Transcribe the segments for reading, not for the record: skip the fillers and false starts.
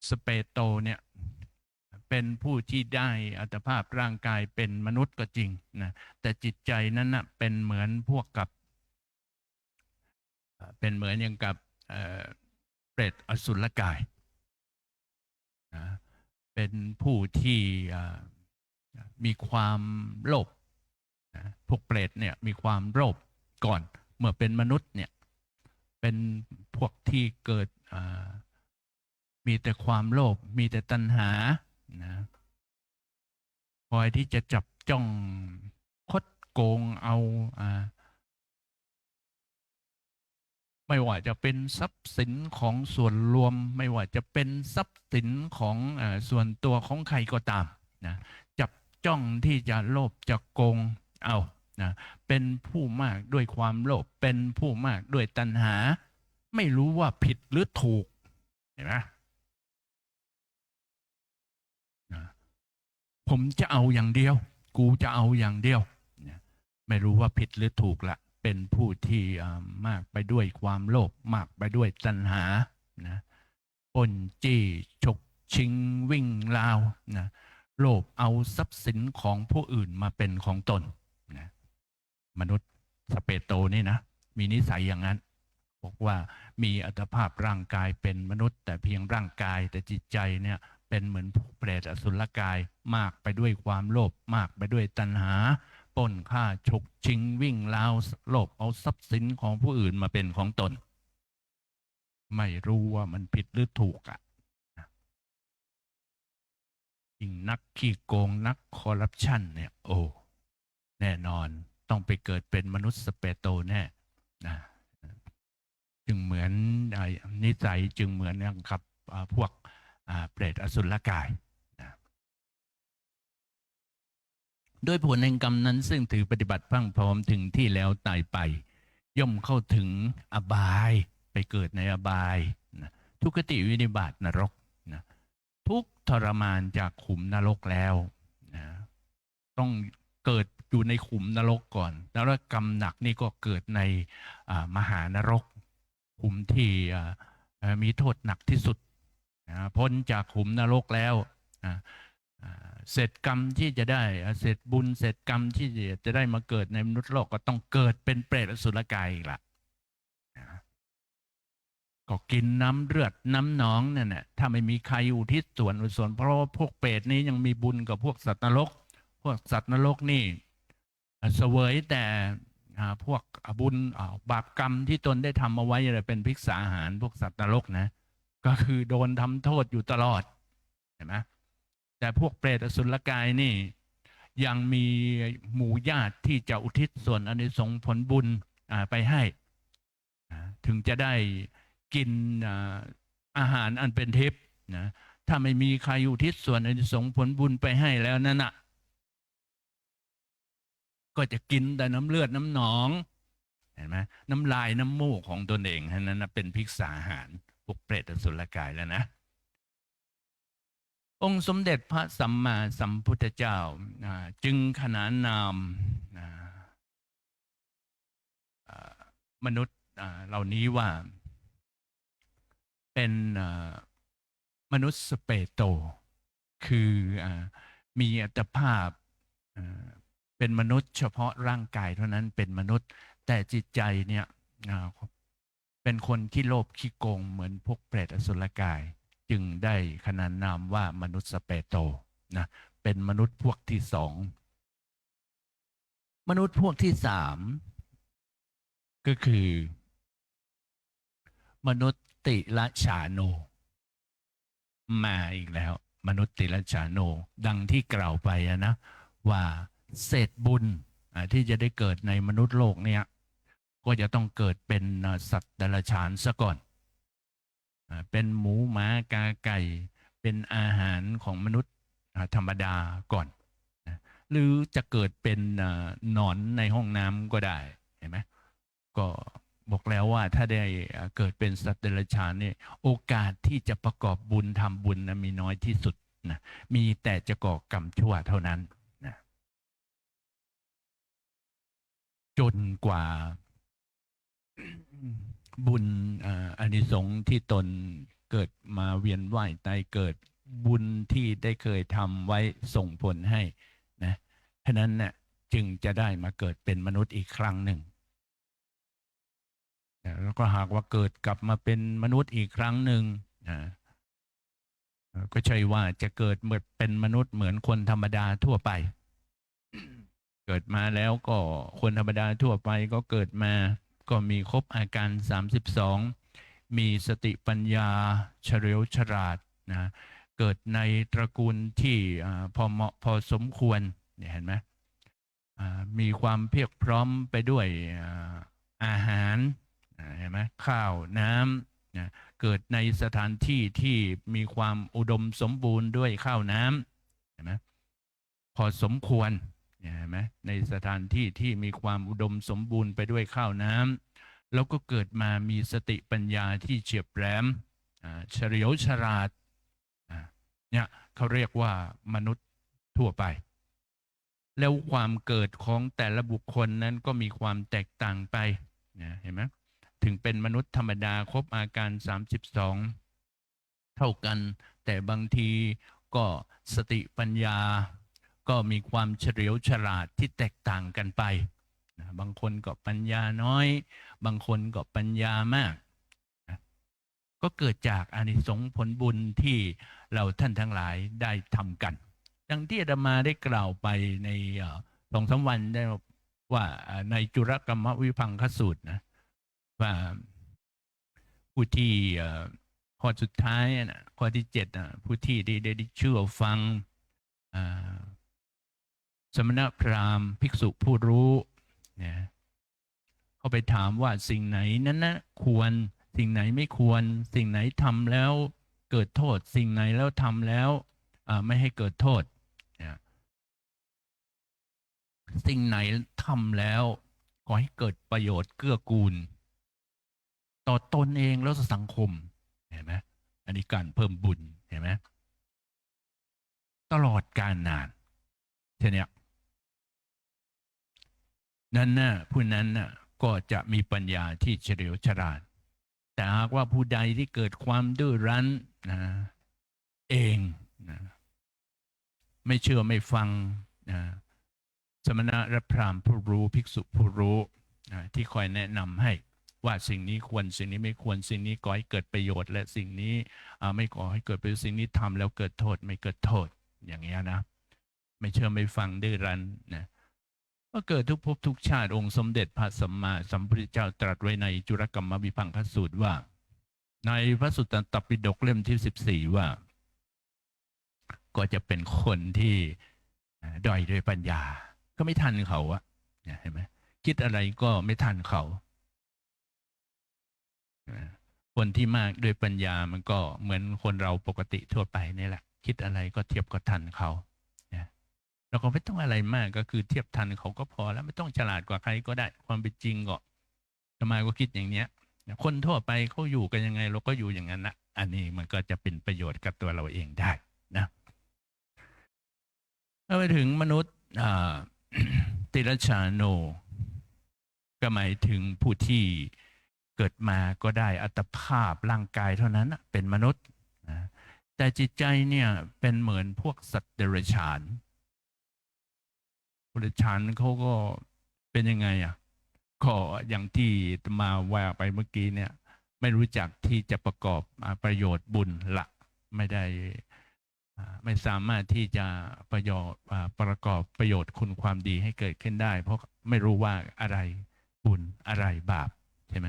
สเปโตเนี่ยเป็นผู้ที่ได้อัตภาพร่างกายเป็นมนุษย์ก็จริงนะแต่จิตใจนั้นนะเป็นเหมือนพวกกับเป็นเหมือนอย่างกับเปรตอสุรกายนะเป็นผู้ที่มีความโลภนะพวกเปรตเนี่ยมีความโลภก่อนเมื่อเป็นมนุษย์เนี่ยเป็นพวกที่เกิดมีแต่ความโลภมีแต่ตัณหานะคอยที่จะจับจ้องคดโกงเอาไม่ว่าจะเป็นทรัพย์สินของส่วนรวมไม่ว่าจะเป็นทรัพย์สินของส่วนตัวของใครก็ตามนะจับจ้องที่จะโลภจะโกงเอานะเป็นผู้มากด้วยความโลภเป็นผู้มากด้วยตัณหาไม่รู้ว่าผิดหรือถูกเห็นไหมนะผมจะเอาอย่างเดียวกูจะเอาอย่างเดียวนะไม่รู้ว่าผิดหรือถูกละเป็นผู้ที่มากไปด้วยความโลภมากไปด้วยตัณหานะปล้นจี้ฉกชิงวิ่งราวนะโลภเอาทรัพย์สินของผู้อื่นมาเป็นของตนนะมนุษย์สเปโตนี่นะมีนิสัยอย่างนั้นบอกว่ามีอัตภาพร่างกายเป็นมนุษย์แต่เพียงร่างกายแต่จิตใจเนี่ยเป็นเหมือนเปรตอสุรกายมากไปด้วยความโลภมากไปด้วยตัณหาปล้นฆ่าฉกชิงวิ่งราวโลภเอาทรัพย์สินของผู้อื่นมาเป็นของตนไม่รู้ว่ามันผิดหรือถูกอ่ะยิ่งนักขี้โกงนักคอร์รัปชันเนี่ยโอ้แน่นอนต้องไปเกิดเป็นมนุษย์สเปโตแน่นะจึงเหมือนนิสัยจึงเหมือนกับพวกเปรตอสุรกายนะด้วยผลแห่งกรรมนั้นซึ่งถือปฏิบัติพรั่งพร้อมถึงที่แล้วตายไปย่อมเข้าถึงอบายไปเกิดในอบายนะทุกขติวินิบาตนรกนะทุกทรมานจากขุมนรกแล้วนะต้องเกิดอยู่ในขุมนรกก่อนแล้วกรรมหนักนี่ก็เกิดในมหานรกขุมที่มีโทษหนักที่สุดพ้นจากขุมนรกแล้วเสร็จกรรมที่จะได้เสร็จบุญเสร็จกรรมที่จะได้มาเกิดในมนุษย์โลกก็ต้องเกิดเป็นเปรตอสุรกายอีกละก็กินน้ำเลือดน้ำหนองเนี่ยนะถ้าไม่มีใครอุทิศส่วนเพราะว่าพวกเปรตนี้ยังมีบุญกับพวกสัตว์นรกพวกสัตว์นรกนี่เสวยแต่พวกบุญบาปกรรมที่ตนได้ทำเอาไว้อะไรเป็นภิกษาอาหารพวกสัตว์นรกนะก็คือโดนทำโทษอยู่ตลอดเห็นไหมแต่พวกเปรตอสุรกายนี่ยังมีหมู่ญาติที่จะอุทิศส่วนอานิสงส์ผลบุญไปให้ถึงจะได้กินอาหารอันเป็นทิพย์นะถ้าไม่มีใครอุทิศส่วนอานิสงส์ผลบุญไปให้แล้วนั่นน่ะก็จะกินแต่น้ำเลือดน้ำหนองเห็นไหมน้ำลายน้ำมูกของตนเองนั้นนะเป็นภิกษาอาหารพวกเปรตอสุรกายแล้วนะองค์สมเด็จพระสัมมาสัมพุทธเจ้าจึงขนานนามมนุษย์เหล่านี้ว่าเป็นมนุษย์สเปโตคือมีอัตภาพเป็นมนุษย์เฉพาะร่างกายเท่านั้นเป็นมนุษย์แต่จิตใจเนี่ยเป็นคนขี้โลภขี้โกงเหมือนพวกเปรตอสุรกายจึงได้ขนานนามว่ามนุษย์สเปโตนะเป็นมนุษย์พวกที่สองมนุษย์พวกที่สามก็คือมนุษย์ติละฉาโนมาอีกแล้วมนุษย์ติละฉาโนดังที่กล่าวไปนะว่าเศษบุญที่จะได้เกิดในมนุษย์โลกเนี่ยก็จะต้องเกิดเป็นสัตว์เดรัจฉานซะก่อนเป็นหมูหมากาไก่เป็นอาหารของมนุษย์ธรรมดาก่อนหรือจะเกิดเป็นหนอนในห้องน้ำก็ได้เห็นไหมก็บอกแล้วว่าถ้าได้เกิดเป็นสัตว์เดรัจฉานเนี่ยโอกาสที่จะประกอบบุญทำบุญนะมีน้อยที่สุดนะมีแต่จะก่อกรรมชั่วเท่านั้นนะจนกว่าบุญอานิสงส์ที่ตน เกิดมาเวียนว่ายตายเกิดบุญที่ได้เคยทำไว้ส่งผลให้นะฉะนั้นเนี่ยจึงจะได้มาเกิดเป็นมนุษย์อีกครั้งหนึ่งแล้วก็หากว่าเกิดกลับมาเป็นมนุษย์อีกครั้งหนึ่งนะก็ใช่ว่าจะเกิดเหมือนเป็นมนุษย์เหมือนคนธรรมดาทั่วไปเกิดมาแล้วก็คนธรรมดาทั่วไปก็เกิดมาก็มีครบอาการ32มีสติปัญญาเฉลียวฉลาดนะเกิดในตระกูลที่พอเหมาะพอสมควรเนี่ยเห็นไหมมีความเพียบพร้อมไปด้วยอาหารเห็นไหมข้าวน้ำนะเกิดในสถานที่ที่มีความอุดมสมบูรณ์ด้วยข้าวน้ำเห็นไหมพอสมควรเห็นไหมในสถานที่ที่มีความอุดมสมบูรณ์ไปด้วยข้าวน้ำแล้วก็เกิดมามีสติปัญญาที่เฉียบแหลมเฉลียวฉลาดเนี่ยเขาเรียกว่ามนุษย์ทั่วไปแล้วความเกิดของแต่ละบุคคลนั้นก็มีความแตกต่างไปนะเห็นไหมถึงเป็นมนุษย์ธรรมดาครบอาการ32เท่ากันแต่บางทีก็สติปัญญาก็มีความเฉลียวฉลาดที่แตกต่างกันไปนะบางคนก็ปัญญาน้อยบางคนก็ปัญญามากนะก็เกิดจากอานิสงส์ผลบุญที่เราท่านทั้งหลายได้ทำกันดังที่อาตมาได้กล่าวไปใน2-3 วันได้ว่าในจุลกรรมวิพังคสูตรนะว่าผู้ที่ข้อสุดท้ายนะข้อที่7ผู้ที่ได้เชื่อฟังสมณพราหมณ์ภิกษุผู้รู้เนี่ยเขาไปถามว่าสิ่งไหนนั้นนะควรสิ่งไหนไม่ควรสิ่งไหนทำแล้วเกิดโทษสิ่งไหนแล้วทำแล้วไม่ให้เกิดโทษสิ่งไหนทำแล้วก่อให้เกิดประโยชน์เกื้อกูลต่อตนเองแล้วสังคมเห็นไหมอันนี้การเพิ่มบุญเห็นไหมตลอดกาลนานทีเนี้ยนั่นน่ะผู้นั้นน่ะก็จะมีปัญญาที่เฉลียวฉลาดแต่หากว่าผู้ใดที่เกิดความดื้อรั้นนะเองนะไม่เชื่อไม่ฟังนะสมณะและพราหมณ์ผู้รู้ภิกษุผู้รู้นะที่คอยแนะนำให้ว่าสิ่งนี้ควรสิ่งนี้ไม่ควรสิ่งนี้ก่อให้เกิดประโยชน์และสิ่งนี้ไม่ก่อให้เกิดประโยชน์สิ่งนี้ทำแล้วเกิดโทษไม่เกิดโทษอย่างเงี้ยนะไม่เชื่อไม่ฟังดื้อรั้นนะก็เกิดทุกภพทุกชาติองค์สมเด็จพระสัมมาสัมพุทธเจ้าตรัสไว้ในจุลกรรมวิพังคสูตรว่าในพระสุตตันตปิฎกเล่มที่14ว่าก็จะเป็นคนที่ด้อยด้วยปัญญาก็ไม่ทันเขาอะเห็นไหมคิดอะไรก็ไม่ทันเขาคนที่มากด้วยปัญญามันก็เหมือนคนเราปกติทั่วไปนี่แหละคิดอะไรก็เทียบก็ทันเขาเราก็ไม่ต้องอะไรมากก็คือเทียบทันเขาก็พอแล้วไม่ต้องฉลาดกว่าใครก็ได้ความเป็นจริงก็ทำไมก็คิดอย่างเนี้ยคนทั่วไปเขาอยู่กันยังไงเราก็อยู่อย่างนั้นนะอันนี้มันก็จะเป็นประโยชน์กับตัวเราเองได้นะถ้าไปถึงมนุษย์ติรชาโนก็หมายถึงผู้ที่เกิดมาก็ได้อัตภาพร่างกายเท่านั้นเป็นมนุษย์นะแต่จิตใจเนี่ยเป็นเหมือนพวกสัตว์เดรัจฉานเดรัจฉานเขาก็เป็นยังไงก็อย่างที่มาว่าไปเมื่อกี้เนี่ยไม่รู้จักที่จะประกอบประโยชน์บุญละไม่ได้ไม่สามารถที่จะประกอบประโยชน์คุณความดีให้เกิดขึ้นได้เพราะไม่รู้ว่าอะไรบุญอะไรบาปใช่ไหม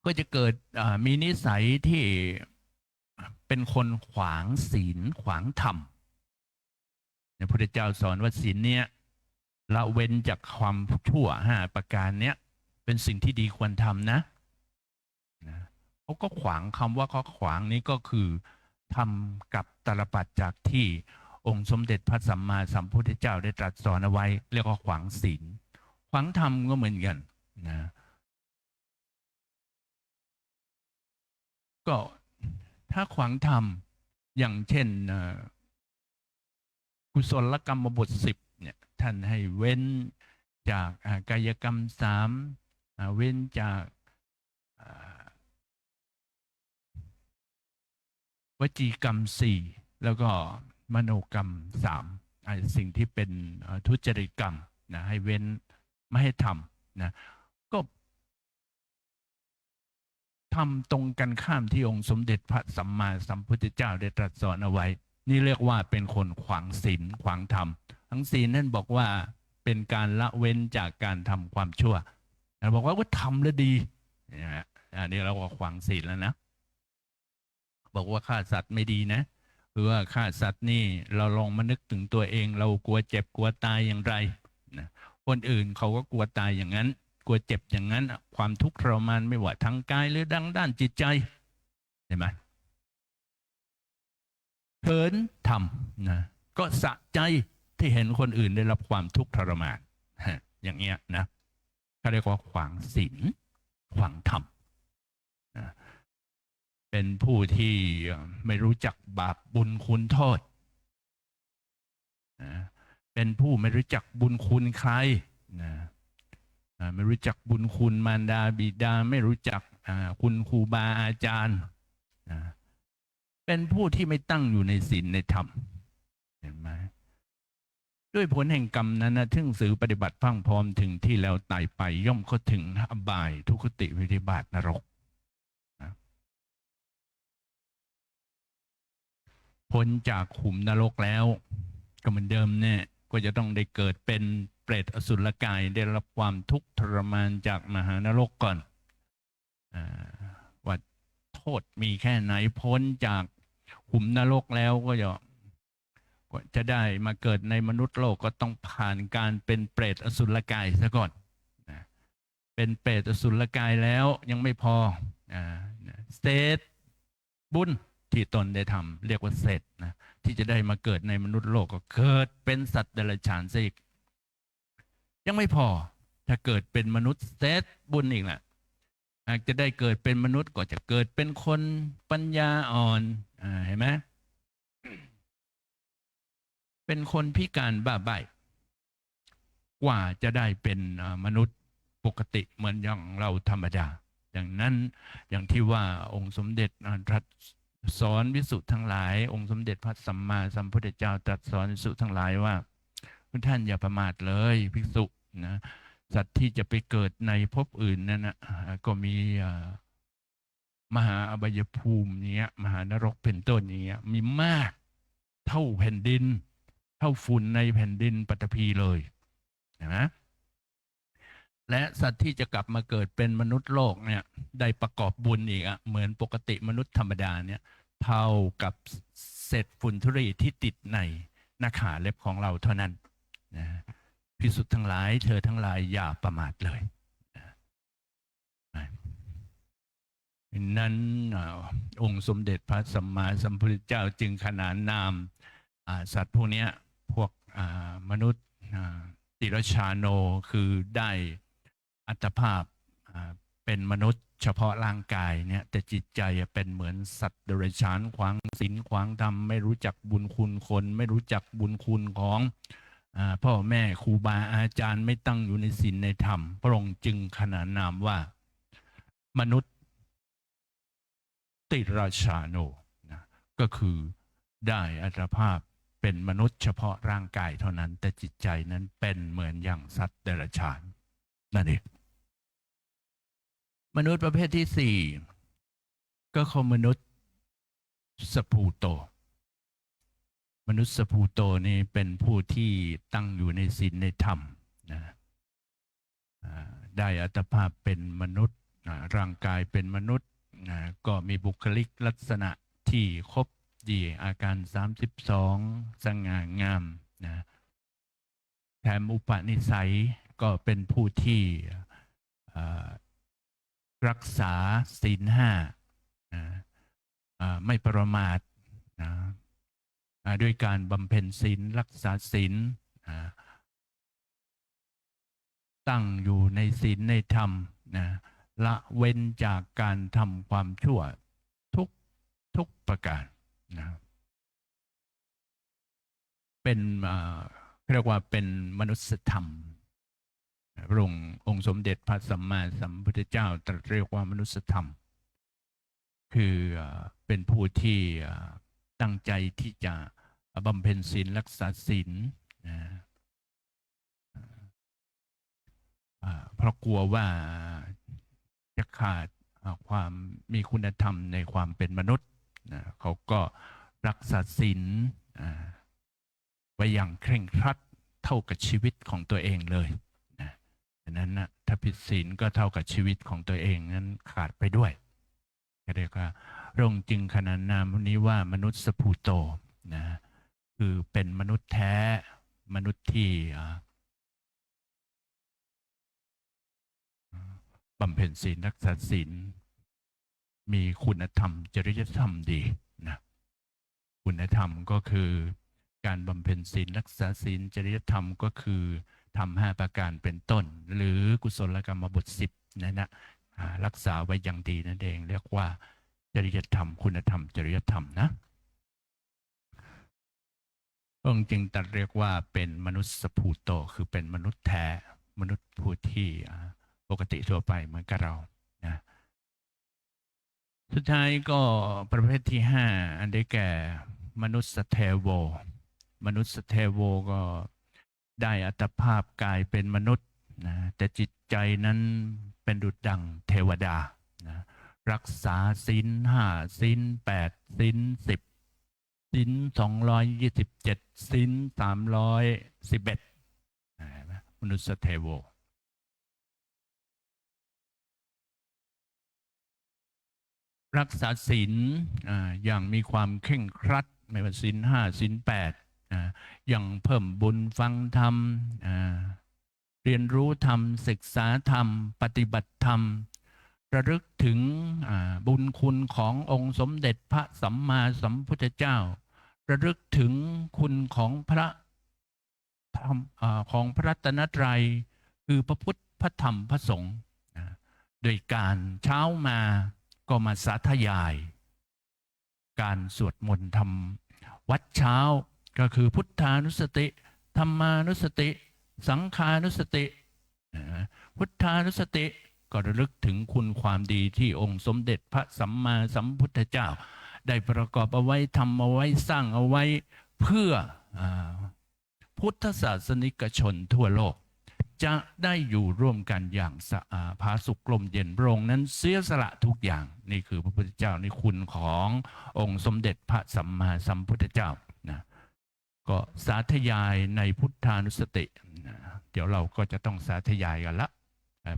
ก็จะเกิดมีนิสัยที่เป็นคนขวางศีลขวางธรรมพระพุทธเจ้าสอนว่าศีลเนี้ยละเว้นจากความชั่ว5 ประการเนี้ยเป็นสิ่งที่ดีควรทำนะเขาก็ขวางคำว่าเขาขวางนี้ก็คือทำกับตาลปัดจากที่องค์สมเด็จพระสัมมาสัมพุทธเจ้าได้ตรัสสอนเอาไว้เรียกว่าขวางศีลขวางธรรมก็เหมือนกันนะก็ถ้าขวางธรรมอย่างเช่นกุศลกรรมบท10เนี่ยท่านให้เว้นจากกายกรรม3เว้นจาก วจีกรรมสี่แล้วก็มโนกรรมสามสิ่งที่เป็นทุจริตกรรมนะให้เว้นไม่ให้ทำนะก็ทำตรงกันข้ามที่องค์สมเด็จพระสัมมาสัมพุทธเจ้าได้ตรัสสอนเอาไว้นี่เรียกว่าเป็นคนขวางศีลขวางธรรมทั้งศีลนั่นบอกว่าเป็นการละเว้นจากการทำความชั่วแต่บอกว่าทำแล้วดีนะอันนี้เราก็ขวางศีลแล้วนะบอกว่าฆ่าสัตว์ไม่ดีนะหรือว่าฆ่าสัตว์นี่เราลองมานึกถึงตัวเองเรากลัวเจ็บกลัวตายอย่างไรนะคนอื่นเขาก็กลัวตายอย่างนั้นกลัวเจ็บอย่างนั้นความทุกข์ทรมานไม่ว่าทางกายหรือด้านจิตใจเห็นไหมเขินทำนะก็สะใจที่เห็นคนอื่นได้รับความทุกข์ทรมานอย่างเงี้ยนะเขาเรียกว่าขวางศีลขวางธรรมนะเป็นผู้ที่ไม่รู้จักบาปบุญคุณโทษนะเป็นผู้ไม่รู้จักบุญคุณใครนะไม่รู้จักบุญคุณมารดาบิดาไม่รู้จักคุณครูบาอาจารย์นะเป็นผู้ที่ไม่ตั้งอยู่ในศีลในธรรมเห็นไหมด้วยผลแห่งกรรมนั้นนะถึงสื่อปฏิบัติพังพร้อมถึงที่แล้วตายไปย่อมเข้าถึงอบายทุกขติวิธิบาตนรกนะพ้นจากขุมนรกแล้วก็เหมือนเดิมเนี่ยก็จะต้องได้เกิดเป็นเปรตอสุรกายได้รับความทุกข์ทรมานจากมหานรกก่อนว่าโทษมีแค่ไหนพ้นจากขุมนรกแล้วก็จะได้มาเกิดในมนุษย์โลกก็ต้องผ่านการเป็นเปรตอสุรกายซะก่อนนะเป็นเปรตอสุรกายแล้วยังไม่พอเศษบุญที่ตนได้ทำเรียกว่าเศษนะที่จะได้มาเกิดในมนุษย์โลกก็เกิดเป็นสัตว์เดรัจฉานซะอีกยังไม่พอถ้าเกิดเป็นมนุษย์เศษบุญอีกแหละหากจะได้เกิดเป็นมนุษย์ก็จะเกิดเป็นคนปัญญาอ่อนเห็นไหมเป็นคนพิการบ้าใบกว่าจะได้เป็นมนุษย์ปกติเหมือนอย่างเราธรรมดาอย่างนั้นอย่างที่ว่าองค์สมเด็จตรัสสอนภิกษุทั้งหลายองค์สมเด็จพระสัมมาสัมพุทธเจ้าตรัสสอนภิกษุทั้งหลายว่าท่านอย่าประมาทเลยภิกษุนะสัตว์ที่จะไปเกิดในภพอื่นนั่นนะก็มีมหาอบายภูมิเนี้ยมหานรกเป็นต้นอย่างเงี้ยมีมากเท่าแผ่นดินเท่าฝุ่นในแผ่นดินปฐพีเลยเห็นไหมและสัตว์ที่จะกลับมาเกิดเป็นมนุษย์โลกเนี่ยได้ประกอบบุญอีกเหมือนปกติมนุษย์ธรรมดาเนี่ยเท่ากับเศษฝุ่นธุรีที่ติดในหน้าขาเล็บของเราเท่านั้นนะภิกษุทั้งหลายเธอทั้งหลายอย่าประมาทเลยนั้นองค์สมเด็จพระสัมมาสัมพุทธเจ้าจึงขนานนามสัตว์พวกนี้พวกมนุษย์ติรชาโนคือได้อัตภาพเป็นมนุษย์เฉพาะร่างกายเนี่ยแต่จิตใจเป็นเหมือนสัตว์เดรัจฉานขวางศีลขวางธรรมไม่รู้จักบุญคุณคนไม่รู้จักบุญคุณของพ่อแม่ครูบาอาจารย์ไม่ตั้งอยู่ในศีลในธรรมพระองค์จึงขนานนามว่ามนุษย์ติราชาโนนะก็คือได้อัตภาพเป็นมนุษย์เฉพาะร่างกายเท่านั้นแต่จิตใจนั้นเป็นเหมือนอย่างสัตว์เดรัจฉานนั่นเองมนุษย์ประเภทที่สี่ก็คือมนุษย์สภูโตมนุษย์สภูโตนี่เป็นผู้ที่ตั้งอยู่ในศีลในธรรมนะได้อัตภาพเป็นมนุษย์ร่างกายเป็นมนุษย์ก็มีบุคลิกลักษณะที่ครบดีอาการ32สง่างามนะแถมอุปนิสัยก็เป็นผู้ที่รักษาศีลห้าไม่ประมาทนะด้วยการบำเพ็ญศีลรักษาศีลตั้งอยู่ในศีลในธรรมนะละเว้นจากการทำความชั่วทุกประการนะเป็นเรียกว่าเป็นมนุษยธรรมพระองค์สมเด็จพระสัมมาสัมพุทธเจ้าตรัสเรียกว่ามนุษยธรรม คือเป็นผู้ที่ตั้งใจที่จะบำเพ็ญศีลรักษาศีลนะเพราะกลัวว่าจะขาดความมีคุณธรรมในความเป็นมนุษย์นะเขาก็รักษาศีลไว้อย่างเคร่งครัดเท่ากับชีวิตของตัวเองเลยนะดังนั้นนะถ้าผิดศีลก็เท่ากับชีวิตของตัวเองนั้นขาดไปด้วยก็เรียกว่าพระองค์จึงขนานนามนี้ว่ามนุษย์สภูโตนะคือเป็นมนุษย์แท้มนุษย์ที่บำเพ็ญศีลรักษาศีลมีคุณธรรมจริยธรรมดีนะคุณธรรมก็คือการบำเพ็ญศีลรักษาศีลจริยธรรมก็คือทำ5ประการเป็นต้นหรือกุศลกรรมบท10นั่นนะรักษาไว้อย่างดีนั่นเองเรียกว่าจริยธรรมคุณธรรมจริยธรรมนะองค์จึงตรัสเรียกว่าเป็นมนุษย์สภูโตคือเป็นมนุษย์แท้มนุษย์ผู้ที่ปกติทั่วไปเหมือนกับเรานะสุดท้ายก็ประเภทที่5อันได้แก่มนุษย์เทโวมนุษย์เทโวก็ได้อัตภาพกายเป็นมนุษย์นะแต่จิตใจนั้นเป็นดุจดั่งเทวดานะรักษาศีล5ศีล8ศีล10ศีล227ศีล311มนุษย์เทโวรักษาศีลอย่างมีความเคร่งครัดไม่ว่าศีล5ศีล8อย่างเพิ่มบุญฟังธรรมเรียนรู้ธรรมศึกษาธรรมปฏิบัติธรรมระลึกถึงบุญคุณขององค์สมเด็จพระสัมมาสัมพุทธเจ้าระลึกถึงคุณของพระธรรมของพระรัตนตรัยคือพระพุทธพระธรรมพระสงฆ์โดยการเช้ามาก็มาสาธยายการสวดมนต์ทำวัดเช้าก็คือพุทธานุสติธรรมานุสติสังฆานุสติพุทธานุสติก็ระลึกถึงคุณความดีที่องค์สมเด็จพระสัมมาสัมพุทธเจ้าได้ประกอบเอาไว้ทำเอาไว้สร้างเอาไว้เพื่อพุทธศาสนิกชนทั่วโลกจะได้อยู่ร่วมกันอย่างผาสุกลมเย็นพระองค์นั้นเสียสละทุกอย่างนี่คือพระพุทธเจ้าในคุณขององค์สมเด็จพระสัมมาสัมพุทธเจ้านะก็สาธยายในพุทธานุสตินะเดี๋ยวเราก็จะต้องสาธยายกันละ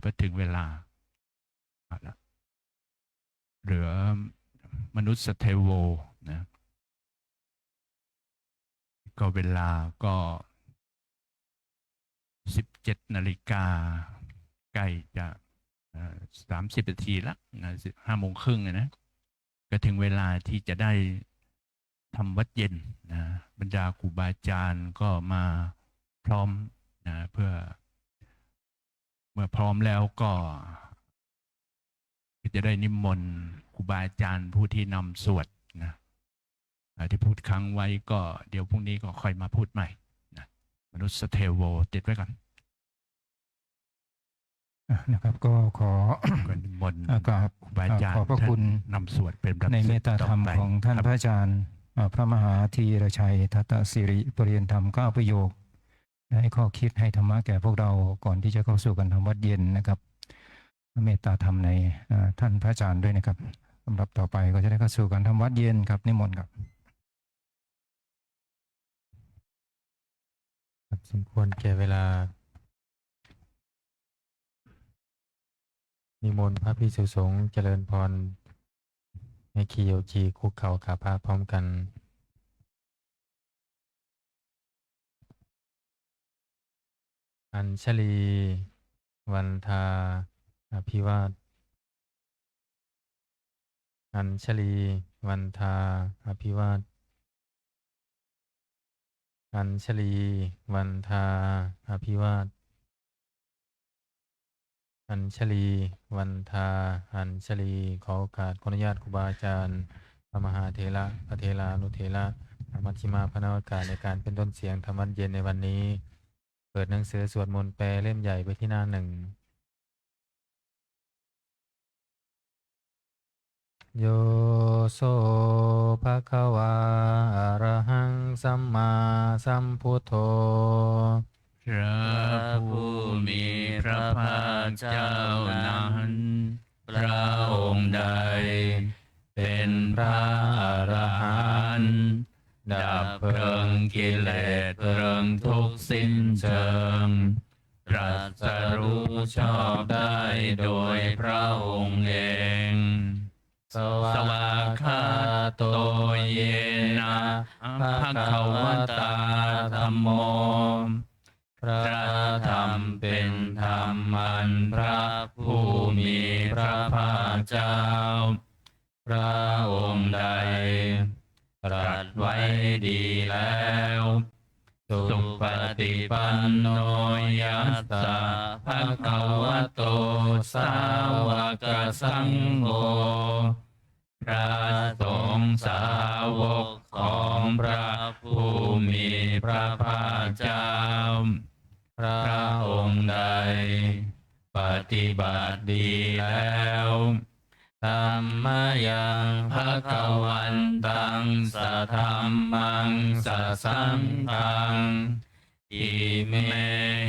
พอถึงเวลาเหลือมนุษย์เทโวนะก็เวลาก็17 นาฬิกาใกล้จะ30 นาทีละนะ5 โมงครึ่งนะก็ถึงเวลาที่จะได้ทำวัดเย็นนะบรรดาครูบาอาจารย์ก็มาพร้อมนะเพื่อเมื่อพร้อมแล้วก็จะได้นิมนต์ครูบาอาจารย์ผู้ที่นำสวดนะที่พูดค้างไว้ก็เดี๋ยวพรุ่งนี้ก็ค่อยมาพูดใหม่นะมนุษย์เทโวติดไว้ก่อนนะครับก็ขอนิมนต์กราบขอบพระคุณนำสวดเป็นในเมตตาธรรมของท่านพระอาจารย์พระมหาธีรชัยทัตตสิริปริยนธรรม9 ประโยคให้ข้อคิดให้ธรรมะแก่พวกเราก่อนที่จะเข้าสู่การทำวัดเย็นนะครับเมตตาธรรมในท่านพระอาจารย์ด้วยนะครับสำหรับต่อไปก็จะได้เข้าสู่การทำวัดเย็นครับนิมนต์ครับสมควรแก่เวลานิมนต์พระภิกษุสงฆ์เจริญพรในคีโยจีคุกเข่าขาพระพร้อมกันอัญชลีวันทาอภิวาทอัญชลีวันทาอภิวาทอัญชลีวันทาอภิวาทอัญชลีวันทาอัญชลีขอโอกาสขออนุญาตครูบาอาจารย์พระมหาเถระพระเถรานุเถระมัชฌิมาพระนวากาศในการเป็นต้นเสียงธรรมวัดเย็นในวันนี้เปิดหนังสือสวดมนต์แปลเล่มใหญ่ไปที่หน้า 1 โยโสภะคะวาอะระหังสัมมาสัมพุทโธพระผู้มีพระภาคเจ้านั้นพระองค์ใดเป็นพระอรหันต์ดับเพลิงกิเลสเพลิงทุกข์สิ้นเชิงตรัสรู้ชอบได้โดยพระองค์เองสวากขาโตเยนะภะคะวตาธัมโมพระธรรมเป็นธรรมอันพระผู้มีพระภาคเจ้าพระองค์ใดตรัสไว้ดีแล้วสุปฏิปันโนยัสสะภะคะวะโตสาวกสังโฆพระสงฆ์สาวกของพระผู้มีพระภาคเจ้าพระองค์ใดปฏิบัติดีแล้วธัมมายังภะคะวันตังสะธัมมังสะสังฆังอิเม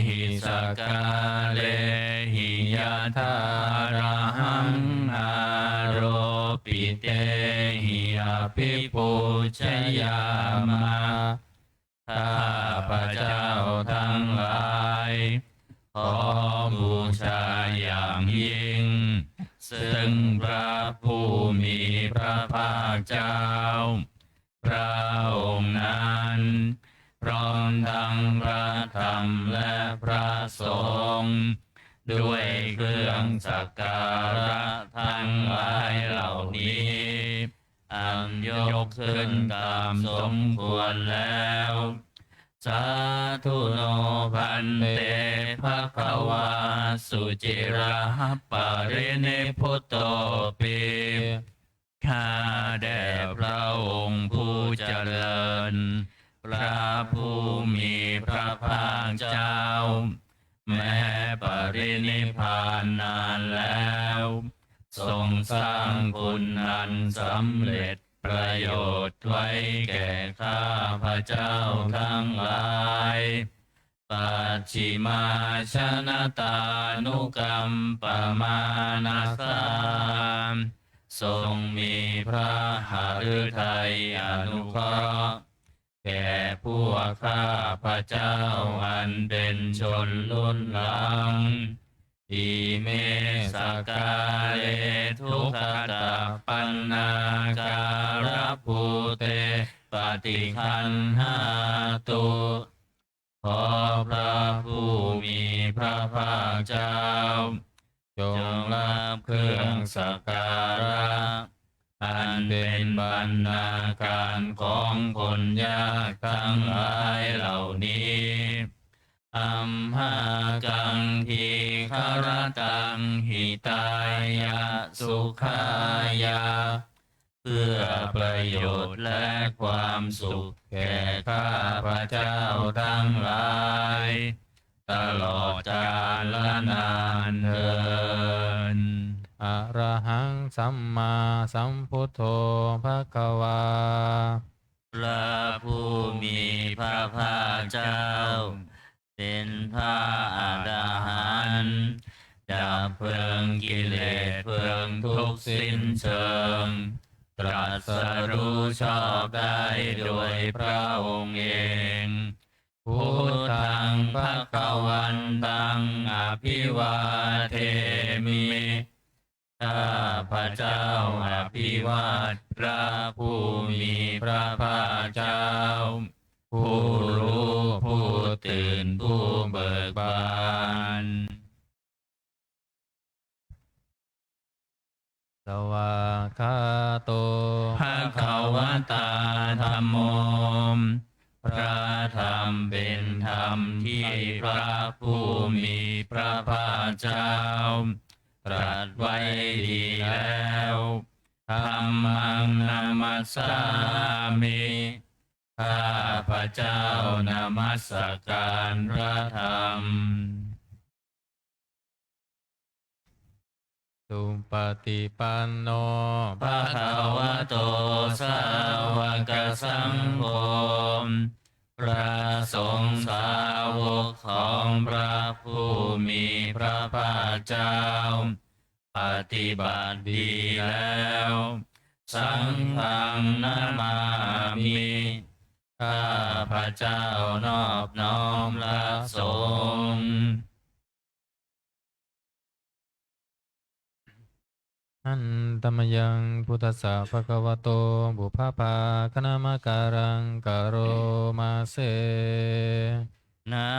หิสกาเลหิยะถาระหังอาโรปิเตหิอภิปุชยามาข้าพระเจ้าทั้งหลายขอบูชาอย่างยิ่งซึ่งพระผู้มีพระภาคเจ้าพระองค์นั้นพร้อมทั้งพระธรรมและพระสงฆ์ด้วยเครื่องสักการะทั้งหลายเหล่านี้อันยกขึ้นตามสมควรแล้วสาธุโนพันเตภะคะวาสุจิระปะรินิพพุตโตปิข้าแด่พระองค์ผู้เจริญพระผู้มีพระภาคเจ้าแม้ปรินิพพานนานแล้วทรงสร้างคุณอันสำเร็จประโยชน์ไว้แก่ข้าพระเจ้าทั้งหลายปัจฉิมาชนะตานุกรรมปมานาสามทรงมีพระหฤทัยอนุเคราะห์แก่พวกข้าพระเจ้าอันเป็นชนรุ่นหลังอิเมสกาเลทุกขตาปันนาการภูเตปฏิคันหาตุขอพระผู้มีพระภาคเจ้าจงรับเครื่องสักการะอันเป็นบรรณาการของคนยากทั้งหลายเหล่านี้อัมหากังทีคารตังหิตายะสุขายาเพื่อประโยชน์และความสุขแก่ข้าพระเจ้าทั้งหลายตลอดกาลนานเทินอะระหังสัมมาสัมพุทโธภะคะวาพระผู้มีพระภาคเจ้าเป็นพระอรหันต์ดับเพลิงกิเลสเพลิงทุกข์สิ้นเชิงตรัสรู้ชอบได้โดยพระองค์เองพุทธังภคะวันตังอภิวาเทมิข้าพระเจ้าอภิวาทพระผู้มีพระภาคเจ้าผู้รู้ผู้ตื่นผู้เบิกบานสวากขาโตภะคะวะตาธัมโมพระธรรมเป็นธรรมที่พระผู้มีพระภาคเจ้าตรัสไว้ดีแล้วธัมมังนามัสสามิข้าพระเจ้านมัสการพระธรรม สุปฏิปันโนภะ ภะ คะ คะ วะ วะ โต โต สา สาว ก ก สั สั ง ง โฆ โฆพระสงฆ์สาวกของพระผู้มีพระภาคเจ้า ปฏิบัติดีแล้ว สังฆังนามามิ ข้าพระเจ้านอบน้อมรับสงฆ์ อันตมยังพุทธัสสะภะคะวะโตบุพพาคณามการังกโรมาเส นะ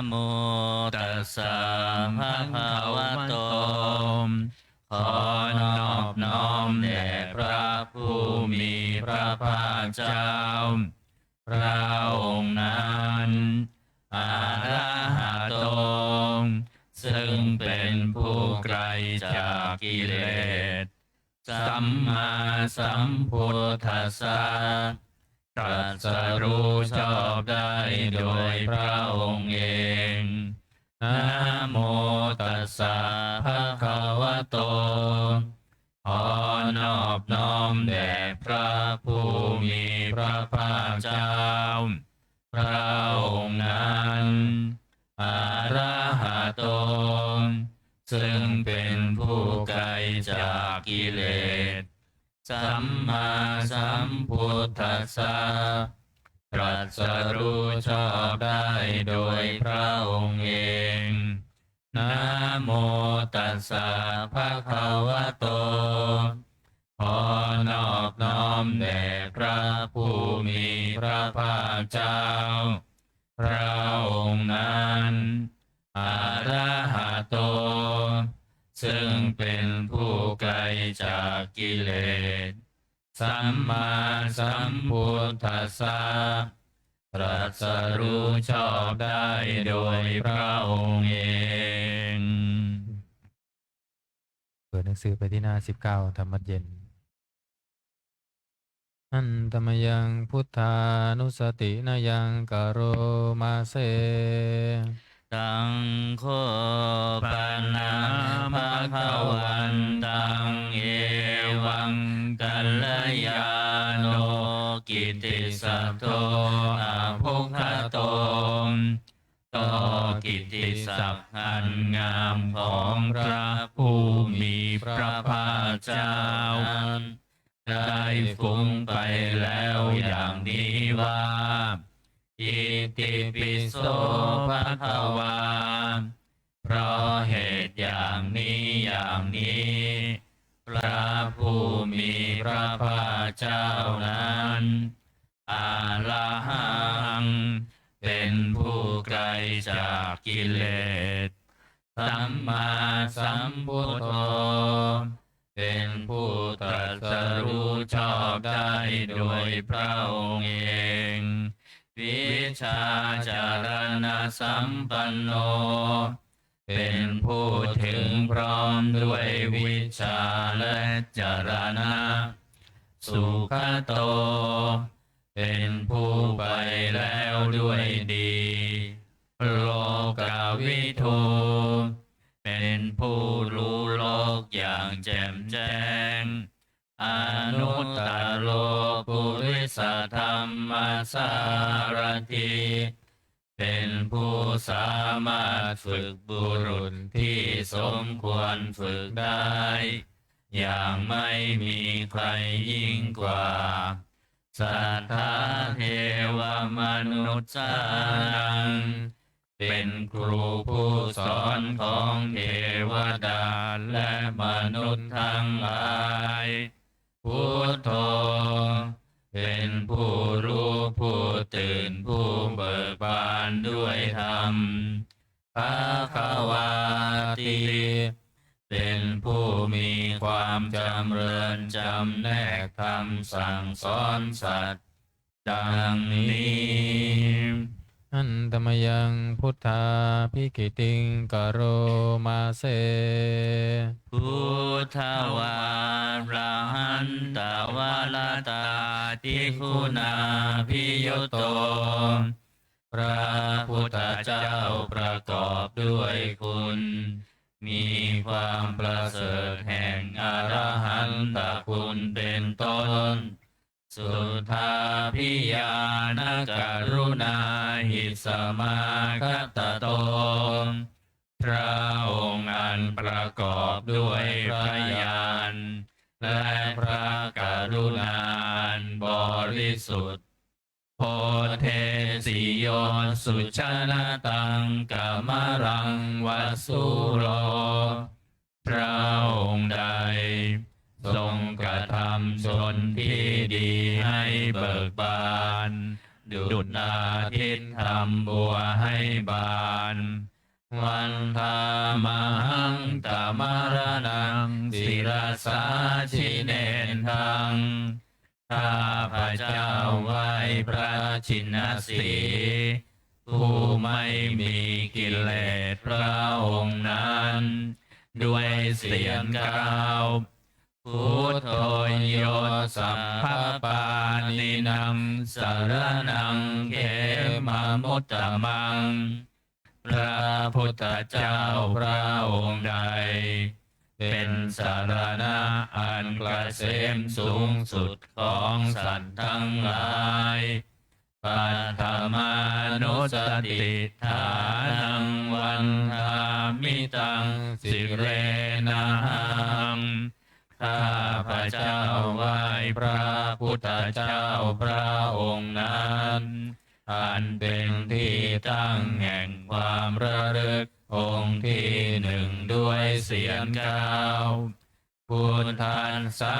โมตัสสะภะคะวะโต ขอนอบน้อมแด่พระผู้มีพระภาคเจ้า พระองค์นั้นอะระหะโต ซึ่งเป็นผู้ไกลจากกิเลส สัมมาสัมพุทธัสสะ ตรัสรู้ชอบได้โดยพระองค์เอง นะโมตัสสะภะคะวะโต ขอนอบน้อมแด่พระผู้มีพระภาคเจ้า พระองค์นั้นอะระหะโต ซึ่งเป็นผู้ไกลจากกิเลส สัมมาสัมพุทธัสสะ ตรัสรู้ชอบได้โดยพระองค์เอง นะโมตัสสะภะคะวะโต ขอนอบน้อมแด่พระผู้มีพระภาคเจ้า พระองค์นั้นอะระหะโต ซึ่งเป็นผู้ไกลจากกิเลส สัมมาสัมพุทธัสสะ ตรัสรู้ชอบได้โดยพระองค์เอง เปิดหนังสือไปที่หน้า19ธรรมวัดเย็น อันตมยังพุทธานุสตินายังกโรมาเส ตังโฆปนาภะคะวันตังเอวังกัลยาโนกิตติสัพโตอะภุคโตก็กิตติศัพท์อันงามของพระผู้มีพระภาคเจ้า ได้ฟุ้งไปแล้วอย่างนี้ว่า อิติปิโสภะคะวา เพราะเหตุอย่างนี้อย่างนี้ พระผู้มีพระภาคเจ้านั้นอาละหัง เป็นผู้ไกลจากกิเลส สัมมาสัมพุทโธ เป็นผู้ตรัสรู้ชอบได้โดยพระองค์เอง วิชาจารณะสัมปันโน เป็นผู้ถึงพร้อมด้วยวิชาและจารณะ สุขโต เป็นผู้ไปแล้วด้วยดี โลกวิทู เป็นผู้รู้โลกอย่างแจ่มแจ้ง อนุตตโลปุริสธรรมสารถิ เป็นผู้สามารถฝึกบุรุษที่สมควรฝึกได้ อย่างไม่มีใครยิ่งกว่า สัทธาเทวมนุษย์สานัง เป็นครูผู้สอนของเทวดาและมนุษย์ทั้งหลาย พุทโธ เป็นผู้รู้ผู้ตื่นผู้เบิกบานด้วยธรรม ภควาติ เป็นผู้มีความจำเริญจำแนกธรรมสั่งสอนสัตว์ดังนี้ อันตมยังพุทธาภิกิติงกโรมาเส พุทธวาระหันตวาลตาทิคุณาพิโยโต พระพุทธเจ้าประกอบด้วยคุณ มีความประเสริฐแห่งอรหันตคุณเป็นต้น สุทธาพิยานกรุณาหิสมาคตโต พระองค์อันประกอบด้วยพระญาณและพระกรุณาอันบริสุทธิ์ โพเทสิโยสุชนะตังกัมรังวสุโร พระองค์ใดทรงกระทำชนที่ดีให้เบิกบานดุจอาทิตย์ทำบัวให้บานวันธามหังตมรณังศิรสาชิเนนทังข้าพระเจ้าไหว้พระชินสีห์ผู้ไม่มีกิเลสพระองค์นั้นด้วยเสียงกล่าวพุทโธโยสัพพปานินังสรณังเขมมุตตมัง พระพุทธเจ้าพระองค์ใดเป็นสารณะอันเกษมสูงสุดของสัตว์ทั้งหลายปัตตมานุสติฐานังวันธามิตังสิเรนะหังข้าพระเจ้าไหว้พระพุทธเจ้าพระองค์นั้นอันเป็นที่ตั้งแห่งความระลึกองค์ที่หนึ่งด้วยเสียงกล่าวพุทธัสสะ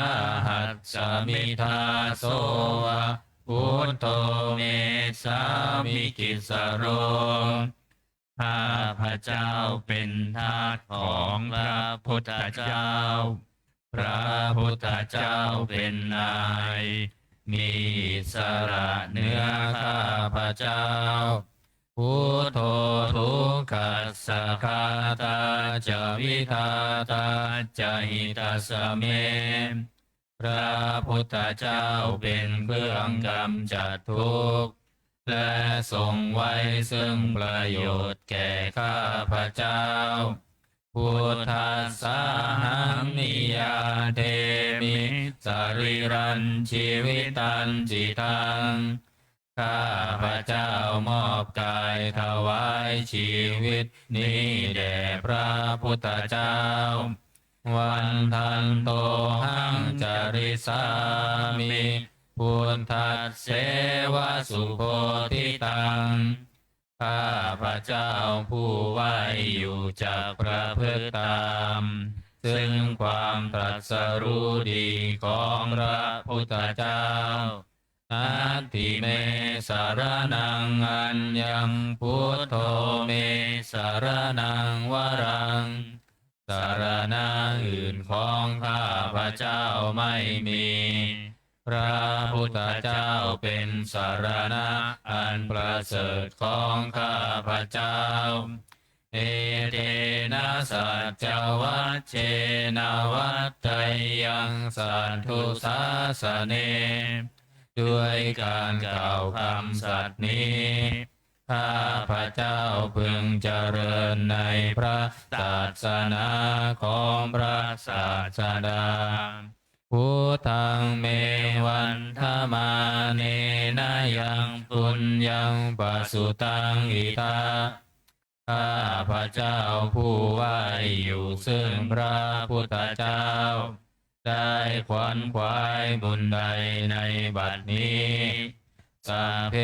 หัสสมิทาโสวะพุทโธเมสามิกิสโร ข้าพระเจ้าเป็นทาสของพระพุทธเจ้า พระพุทธเจ้าเป็นนายมีอิสระเหนือข้าพระเจ้าพุทโธทุกขัสสะคาตาจะวิทาตาจะหิตาสเม พระพุทธเจ้าเป็นเครื่องกำจัดทุกข์และทรงไว้ซึ่งประโยชน์แก่ข้าพระเจ้าพุทธัสสะหังนิยาเทมิสรีรันชีวิตันจิตังข้าพระเจ้ามอบกายถวายชีวิตนี้แด่พระพุทธเจ้าวันทันโตหังจาริสามิพุทธัสเสวะสุโพธิตังข้าพระเจ้าผู้ไหวอยู่จากประพฤติตามซึ่งความตรัสรู้ดีของพระพุทธเจ้านัตถิเมสารนังอัญญังพุทโธเมสารนังวรังสารณะอื่นของข้าพระเจ้าไม่มีพระพุทธเจ้าเป็นสารณะอันประเสริฐของข้าพระเจ้าเอเตนะสัจจวัชเชนะวัตไตยังสัทธุสาสเนด้วยการกล่าวคำสัตย์นี้ข้าพระเจ้าพึงเจริญในพระศาสนาของพระศาสดาพุทธังเมวันธมาเนนะยังปุญญังปัสสุตังอิตาข้าพระเจ้าผู้ไหวอยู่ซึ่งพระพุทธเจ้าได้ขวนขวายบุญใดในบัดนี้สัพเพ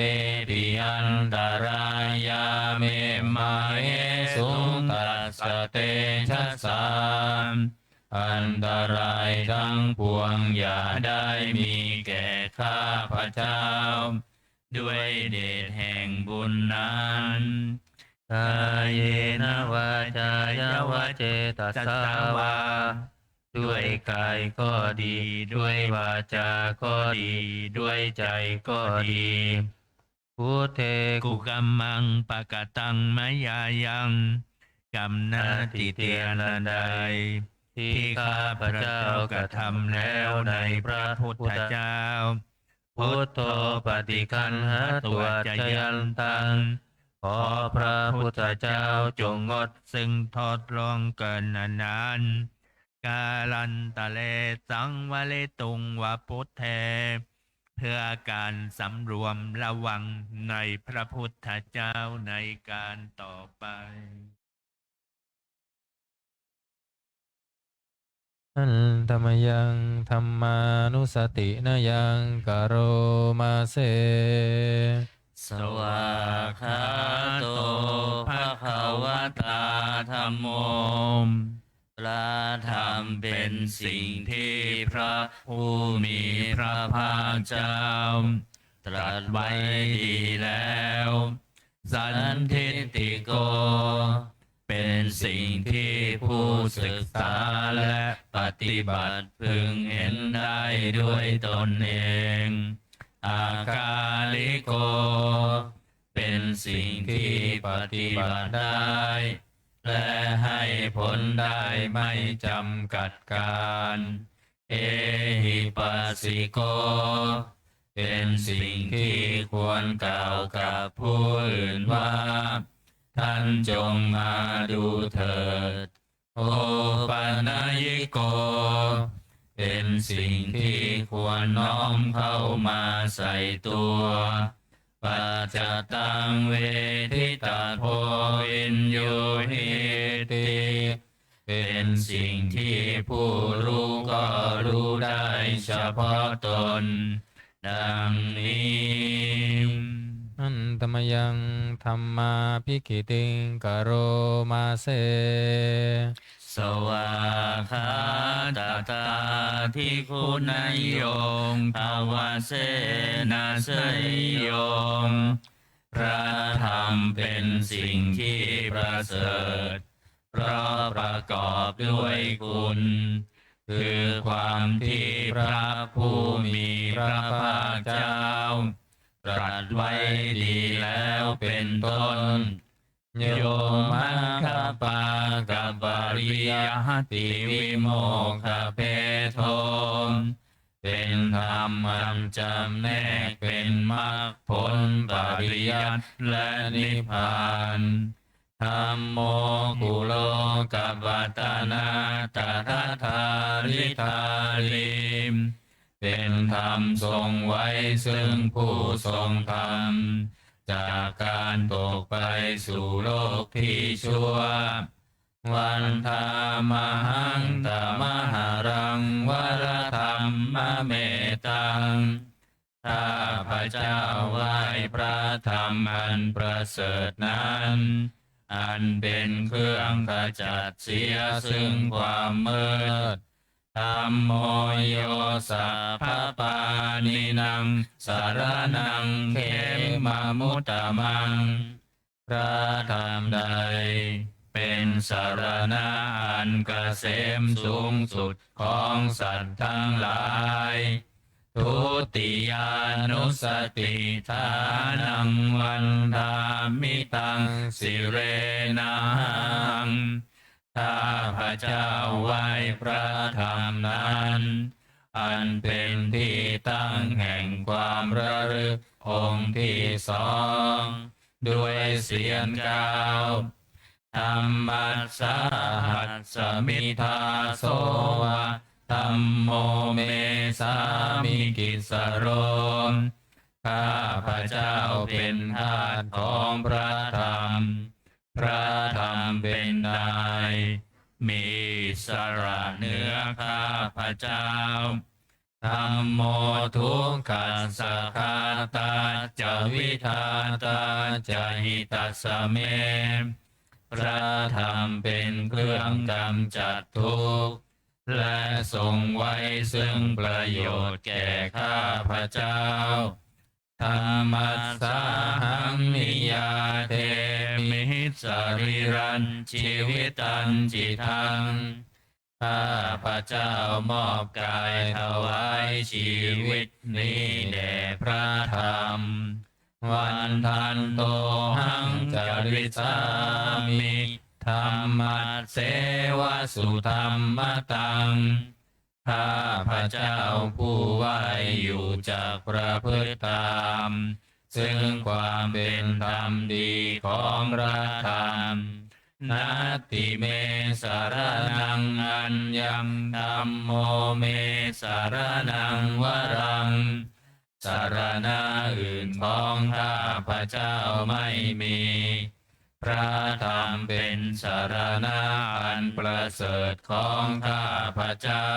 ติอันตรายาเมมาเอสุตัสสะเตชัสสาอันตรายทั้งปวงอย่าได้มีแก่ข้าพระเจ้าด้วยเดชแห่งบุญนั้นกายเยนะวาจายวะเจตสาวาด้วยกายก็ดีด้วยวาจาก็ดีด้วยใจก็ดีพุทเทกุกัมมังปะกะตังมะยายังกัมนาติเตียนันใดที่ข้าพระเจ้ากระทำแล้วในพระพุทธเจ้าพุทโธปฏิคันหะตัวจยันตัง ขอพระพุทธเจ้าจงงดซึ่งทดลองเกินนานกาลันตะเลสังวะเลตุงวะพุทเทเพื่อการสำรวมระวังในพระพุทธเจ้าในการต่อไป อันธรรมยังธรรมานุสตินะยังกโรมาเส สวากขาโตภะคะวะตาธัมโมพระธรรมเป็นสิ่งที่พระผู้มีพระภาคเจ้า ตรัสไว้ดีแล้ว สันทิฏฐิโก เป็นสิ่งที่ผู้ศึกษาและปฏิบัติพึงเห็นได้ด้วยตนเอง อากาลิโก เป็นสิ่งที่ปฏิบัติได้ และให้ผลได้ไม่จำกัดการ เอหิปัสสิโก เป็นสิ่งที่ควรกล่าวกับผู้อื่นว่า ท่านจงมาดูเถิด โอปัญญิโก เป็นสิ่งที่ควรน้อมเข้ามาใส่ตัว ปัจจตังเวทิตาโพวินโยหิติ เป็นสิ่งที่ผู้รู้ก็รู้ได้เฉพาะตน ดังนี้ อันธรรมยังธรรมาภิกขิติงกโรมาเส สวากขาตตาทิคุณโยงภาวะเสนาสยโยงพระธรรมเป็นสิ่งที่ประเสริฐ เพราะประกอบด้วยคุณ คือความที่พระผู้มีพระภาคเจ้า ตรัสไว้ดีแล้วเป็นต้น โยมังคปากับปริยติวิโมกขเพโทมเป็นธรรมอันจำแนกเป็นมรรคผลปริยัติและนิพพานธัมโมกุโลกัปปัตตนาตถาธาริธาริมเป็นธรรมทรงไว้ซึ่งผู้ทรงธรรม จากการตกไปสู่โลกที่ชั่ว วันธามหังตมหารังวรธรรมเมตังข้าพระเจ้าไหว้พระธรรมอันประเสริฐนั้น อันเป็นเครื่องขจัดเสียซึ่งความมืดธัมโมโยสัพพปานินังสารนังเขมมุตตมังพระธรรมใดเป็นสารณะอันเกษมสูงสุดของสัตว์ทั้งหลายทุติยานุสติทานังวันธามิตังสิเรนังข้าพระเจ้าไหว้พระธรรมนั้นอันเป็นที่ตั้งแห่งความระลึกองค์ที่สองด้วยเสียงกล่าวธัมมัสสะหัสสมิทาโสวะธัมโมเมสามิกิสโรมข้าพระเจ้าเป็นทาสของพระธรรมพระธรรมเป็นนายมีสระเหนือข้าพระเจ้าธัมโมทุกขัสสะคาตาจะวิทาตาจะหิตัสสะเมพระธรรมเป็นเครื่องกำจัดทุกข์และทรงไว้ซึ่งประโยชน์แก่ข้าพระเจ้าธัมมัสสะหังนิยาเทมิสริรันชีวิตันจิตังข้าพระเจ้ามอบกายถวายชีวิตนี้แด่พระธรรมวันทันโตหังจริสามิธรรมัสเสวะสุธรรมตังข้าพระเจ้าผู้ไหวอยู่จากประพฤติตาม ซึ่งความเป็นธรรมดีของพระธรรมนาติเมสารนังอัญญังธัมโมเมสารนังวรังสารณะอื่นของข้าพเจ้าไม่มีพระธรรมเป็นสารณะอันประเสริฐของข้าพเจ้า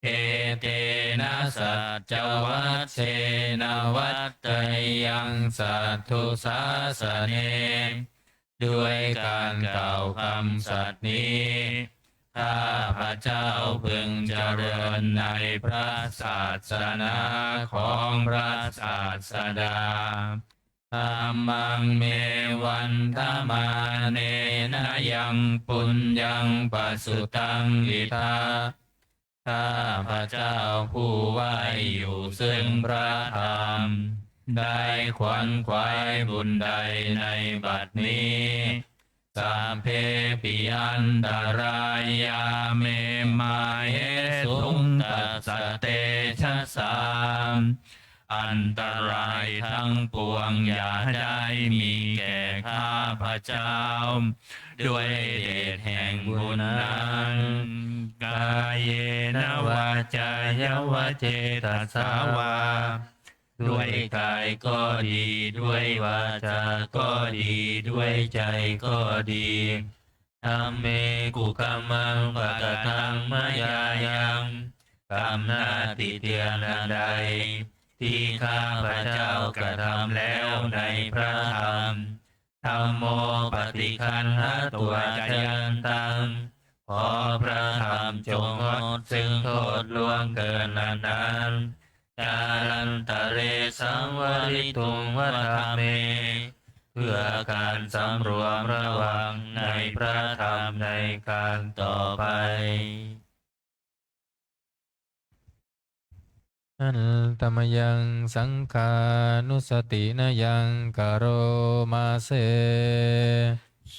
เอเตนะสัจจวัชเชนะวัตเตยังสัทธุสาสเนด้วยการกล่าวคำสัตย์นี้ข้าพระเจ้าพึงเจริญในพระศาสนาของพระศาสดาธัมมังเมวันธมาเนนะยังปุญญังปัสสุตังอิทาข้าพระเจ้าผู้ไหวอยู่ซึ่งพระธรรมได้ขวนขวายบุญใดในบัดนี้สามเพปิอันตรายาเมมาเอสุงตัสสะเตชะสามอันตรายทั้งปวงอย่าได้มีแก่ข้าพระเจ้าด้วยเดชแห่งบุญนั้นกายเยนะวาจายวะเจตสาวาด้วยกายก็ดีด้วยวาจาก็ดีด้วยใจก็ดีธัมเมกุกัมมังปะกะทังมยายังกรรมหน้าติเตียนใดที่ข้าพระเจ้ากระทำแล้วในพระธรรมธัมโมปฏิคันหะตัวจยันตังขอพระธรรมจงงดซึ่งโทษล่วงเกินนั้นกาลันตะเรสังวริตุงวัฏเมเพื่อการสำรวมระวังในพระธรรมในการต่อไปอันตมยังสังขานุสตินายังกโรมาเส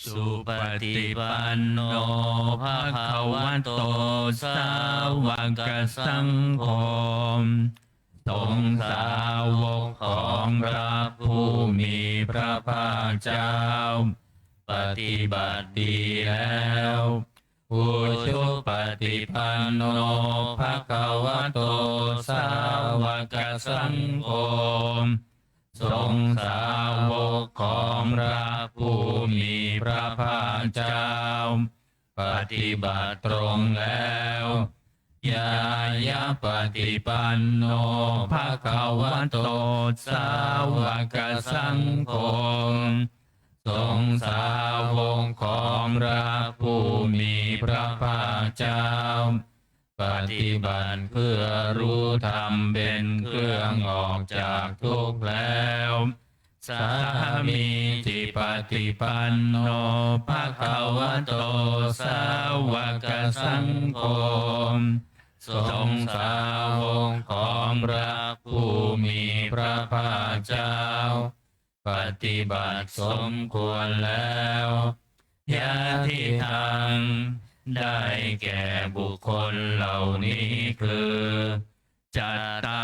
สุปฏิปันโนภะคะวะโตสาวกสังโฆสงฆ์สาวกของพระผู้มีพระภาคเจ้าปฏิบัติดีแล้วอุชุปฏิปันโนภะคะวะโตสาวกสังโฆสงฆ์สาวกของพระผู้มีพระภาคเจ้าปฏิบัติตรงแล้วยายะปฏิปันโนภะคะวะโตสาวกสังโฆสงฆ์สาวกของพระผู้มีพระภาคเจ้าปฏิบัติเพื่อรู้ธรรมเป็นเครื่องออกจากทุกข์แล้วสามีจิปฏิปันโนภะคะวะโตสาวกสังโฆสงฆ์สาวกของพระผู้มีพระภาคเจ้าปฏิบัติสมควรแล้วยะทิทางได้แก่บุคคลเหล่านี้คือจัตตา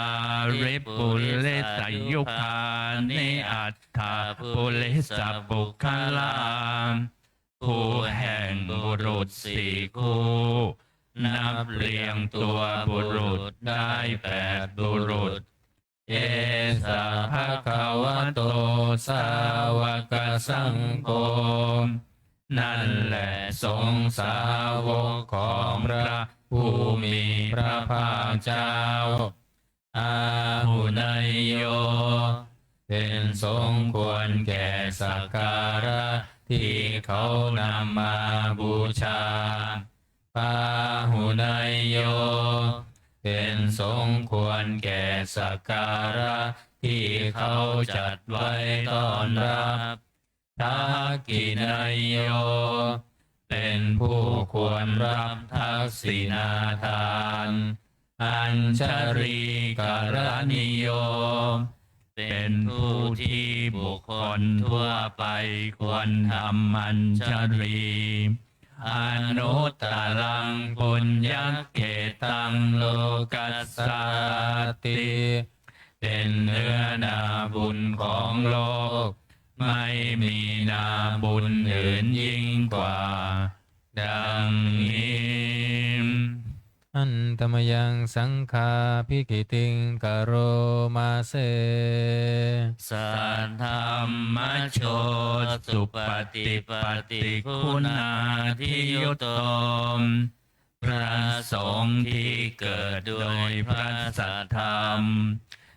ริปุริสยุคานิอัตถาปุริสบุคคลาผู้แห่งบุรุษสี่คู่นับเรียงตัวบุรุษได้8บุรุษเอสะภะคะวะโตสาวกสังโฆนั่นแหละสงฆ์สาวกของพระผู้มีพระภาคเจ้าอาหุนายโยเป็นสมควรแก่สักการะที่เขานำมาบูชาปาหุนายโยเป็นสมควรแก่สักการะที่เขาจัดไว้ต้อนรับทักขินายโยเป็นผู้ควรรับทักษิณาทานอัญชรีการนิโยเป็นผู้ที่บุคคลทั่วไปควรทำอัญชรีอนุตตรังปุญญเกตังโลกัสสติเป็นเนื้อนาบุญ ของโลกไม่มีนาบุญอื่นยิ่งกว่าดังนี้ อันตมยังสังฆาภิกิติงกโรมาเส สัทธรรมโชสุปฏิปฏิคุณาทิยุตโตพระสงฆ์ที่เกิดด้วยพระสัทธรรม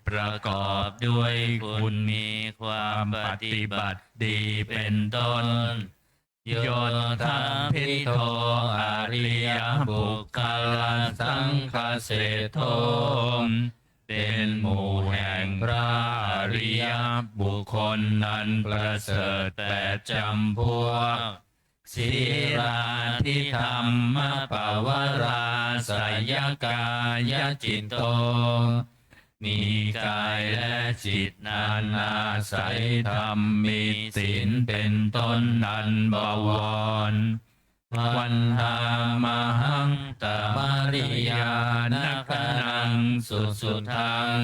ประกอบด้วยคุณมีความปฏิบัติดีเป็นต้นโยธาพิโทอริยบุคคลสังฆเสโทเป็นหมู่แห่งพระอริยบุคคลนั้นประเสริฐแต่จำพวกศีราทิธรรมปวราสยกายจิตโตมีกายและจิตนั้นอาศัยธรรมมีศีลเป็นต้นนันบวรวันธามหังตมริยานักนังสุทัง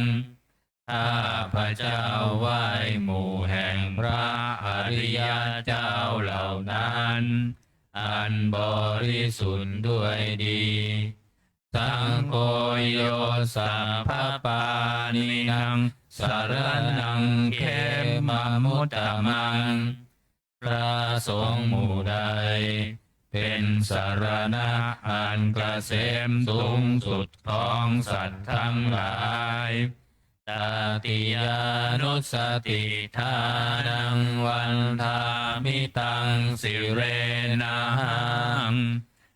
ข้าพระเจ้าไหว้หมู่แห่งพระอริยเจ้าเหล่านั้นอันบริสุทธิ์ด้วยดีสังโฆโยสัพพปานินังสารนังเขมมุตตมังพระสงฆ์หมู่ใดเป็นสารณะอันเกษมสูงสุดของสัตว์ทั้งหลายตติยานุสติทานังวันทามิตังสิเรนัง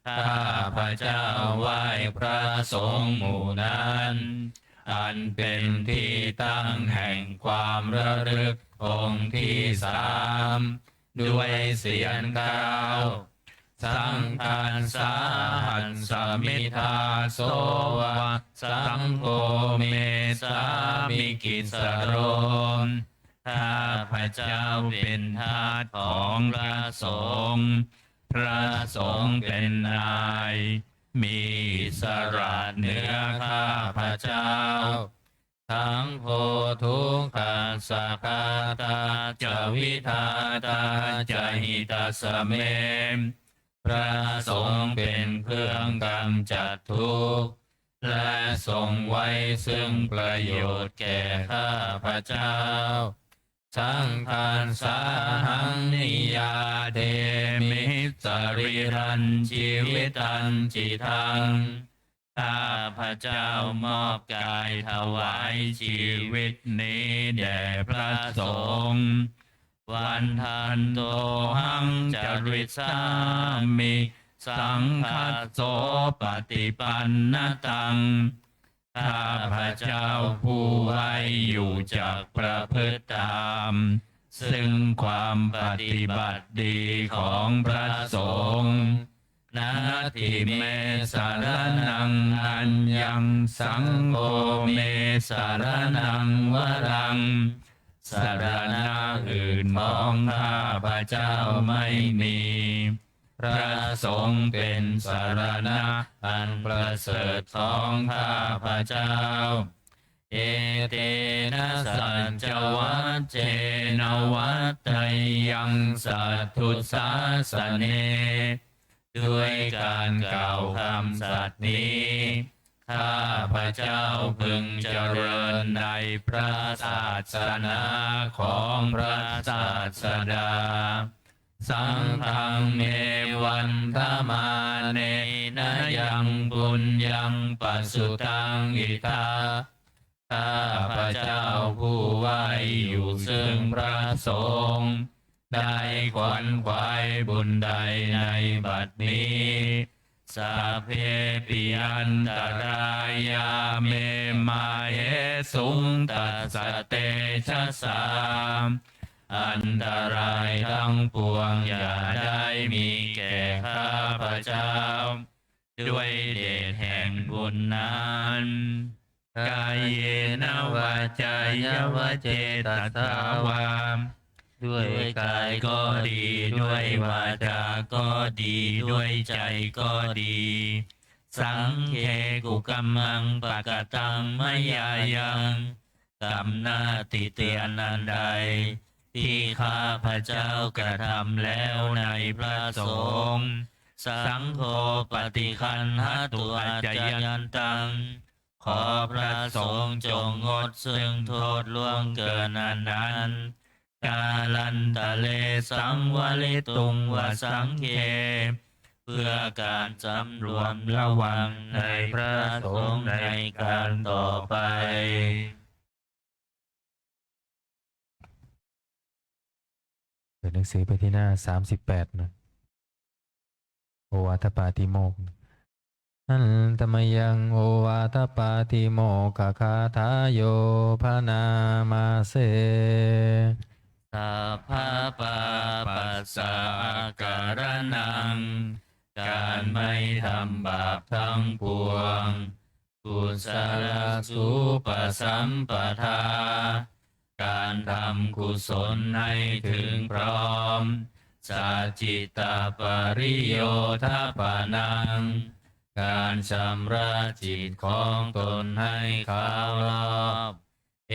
ข้าพระเจ้าไหว้พระสงฆ์หมู่นั้นอันเป็นที่ตั้งแห่งความระลึกองค์ที่สามด้วยเสียงกล่าวสังฆัสสาหันสมิทาโสวะสังโฆเมสามิกิสโรข้าพระเจ้าเป็นทาสของพระสงฆ์พระสงฆ์เป็นนายมีอิสระเหนือข้าพระเจ้าทั้งโพทุกขัสสะคาตาจวิทาตาจหิตาสเมพระสงฆ์เป็นเครื่องกำจัดทุกข์และทรงไว้ซึ่งประโยชน์แก่ข้าพระเจ้าสังฆัสสาหังนิยาเทมิสริรันชีวิตันจิตังข้าพระเจ้ามอบกายถวายชีวิตนี้แด่พระสงฆ์วันทันโตหังจริสามิสังฆโสปฏิปันนตังข้าพระเจ้าผู้ไว้อยู่จากประพฤติตามซึ่งความปฏิบัติดีของพระสงฆ์นาทิเมสารนังอัญญังสังโฆเมสารนังวรังสารณะอื่นของข้าพระเจ้าไม่มีพระสงฆ์เป็นสารณะอันประเสริฐของข้าพระเจ้าเอเตนะสัจจวัจเจนวัตไตยังสัตถุสาสเนด้วยการกล่าวคำสัตย์นี้ข้าพระเจ้าพึงเจริญในพระศาสนาของพระศาสดาสังฆังเมวันธมาเนนะยังบุญยังปัสสุตังอิทาข้าพระเจ้าผู้ไหว้อยู่ซึ่งพระสงฆ์ได้ขวัญขวายบุญใดในบัดนี้สัพเพปิอันตรายาเมมาเหสุงตัสสะเตชะสามอันตรายทั้งปวงอย่าได้มีแก่ข้าพระเจ้าด้วยเดชแห่งบุญนั้นกายเยนวาจายวเจตสาวามด้วยกายก็ดีด้วยวาจาก็ดีด้วยใจก็ดีสังเคกุกัมมังปะกตังมยายัง กรรมหน้าติเตียนอันใดที่ข้าพเจ้ากระทำแล้วในพระสงฆ์สังโฆปฏิคันหตุอาจยันตังขอพระสงฆ์จงงดซึ่งโทษล่วงเกินอันนั้นกาลันตะเลสังวลิตุงวสังเคเพื่อการสำรวมระวังในพระสงฆ์ในการต่อไปเปิดหนังสือไปที่หน้า38นะโอวาทปาติโมกข์อันตมยังโอวาทปาติโมกขคาทายโยพนามาเสสัพพะปาปัสสะอาการนังการไม่ทำบาปทั้งปวงกุศลสุปสัมปทาการทำกุศลให้ถึงพร้อมสัจจิตาปริโยทปานังการชำระจิตของตนให้ขาวรอบเอ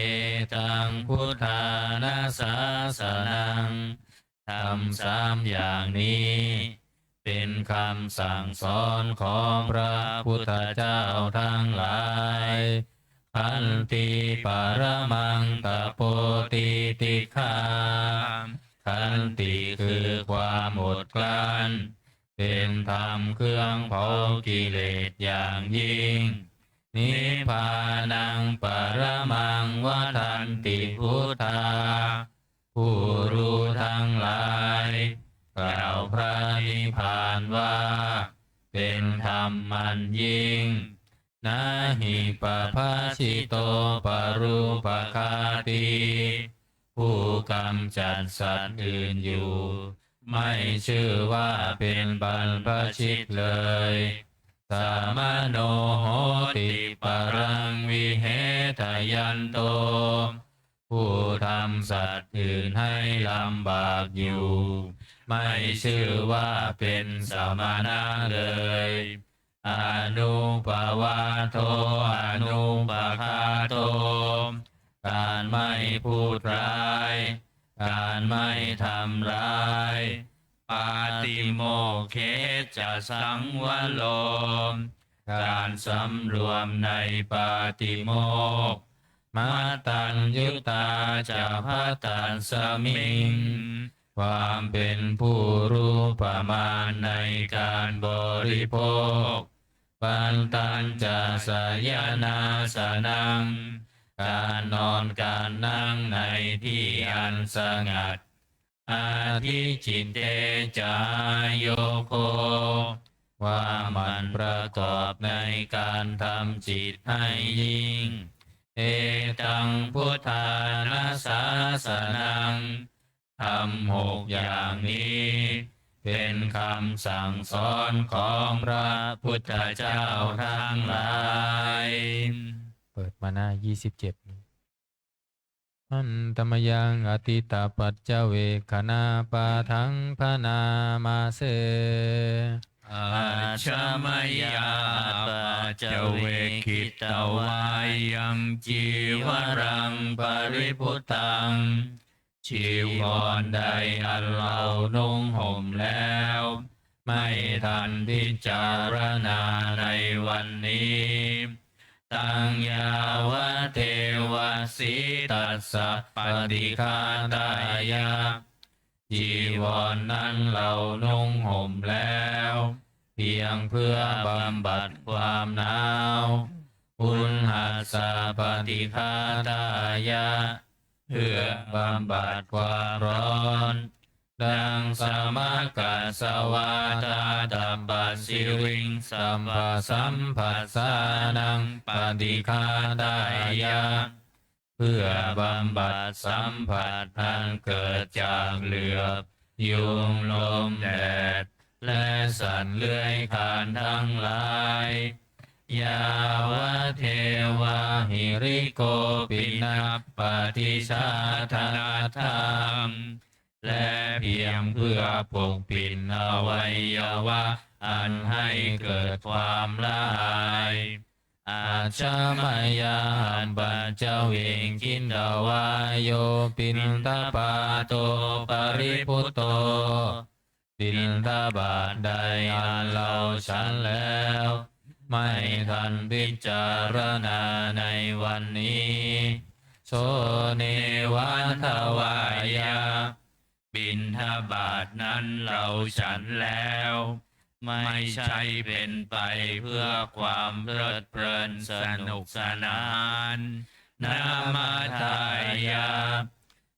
ตังพุทธานาสาสนังทำสามอย่างนี้เป็นคำสั่งสอนของพระพุทธเจ้าทั้งหลายขันติปรมังตโปติติฆาขันติคือความอดกลั้นเป็นธรรมเครื่องเผากิเลสอย่างยิ่งนิพพานังปรมังวทันติพุทธาผู้รู้ทั้งหลายกล่าวพระนิพพานว่าเป็นธรรมมันยิ่งนาหิปภาชิโตปรูปคาติผู้กำจัดสัตว์อื่นอยู่ไม่ชื่อว่าเป็นบรรพชิตเลยสามโนโหติปรังวิเหทยันโตผู้ทำสัตว์อื่นให้ลำบากอยู่ไม่ชื่อว่าเป็นสมณะเลยอนุปวาโทอนุปคาโตการไม่พูดร้ายการไม่ทำร้ายปาติโมกเขจะสังวโลมการสำรวมในปาติโมกข์มาตัญยุตาจะพัตตันสมิงความเป็นผู้รู้ประมาณในการบริโภคปันตัญจะสยนาสนังการนอนการนั่งในที่อันสงัดอาทิจิตเตจายโยโคว่ามันประกอบในการทำจิตให้ยิ่งเอตังพุทธานาสาสนังทำ6อย่างนี้เป็นคำสั่งสอนของพระพุทธเจ้าทั้งหลายเปิดมาหน้า27อันตมยังอติตาปัจเจเวคณาปาทังพนามาเสอาชมยาปะจเวคิตวายังจีวรังปริพุตังชีวรใดอันเรานุ่งห่มแล้วไม่ทันพิจารณาในวันนี้ตังยาวะเทวสีตัสสะปฏิฆาตายะจีวรนั้นเรานุ่งห่มแล้วเพียงเพื่อบำบัดความหนาวอุณหัสสะปฏิฆาตายะเพื่อบำบัดความร้อนดังสมกัสสวาตาตัปปสิริงสัมปสัมผัสสานังปฏิฆาตายะเพื่อบำบัดสัมผัสอันเกิดจากเหลือบยุงลมแดดและสัตว์เลื้อยคลานทั้งหลายยาวะเทวะหิริโกปินัปปฏิชาธนาธรรมและเพียงเพื่อปกปิดอวัยวะอันให้เกิดความละอาย อาชามายาหัมปัญจเวงคินดาวายโยปินทปาโตปริพุตโตบินทบาทใดอันเราฉันแล้วไม่ทันพิจารณาในวันนี้โสเนวันทวายาบิณฑบาตนั้นเราฉันแล้ว ไม่ใช่เป็นไปเพื่อความเพลิดเพลินสนุกสนานนามาทายา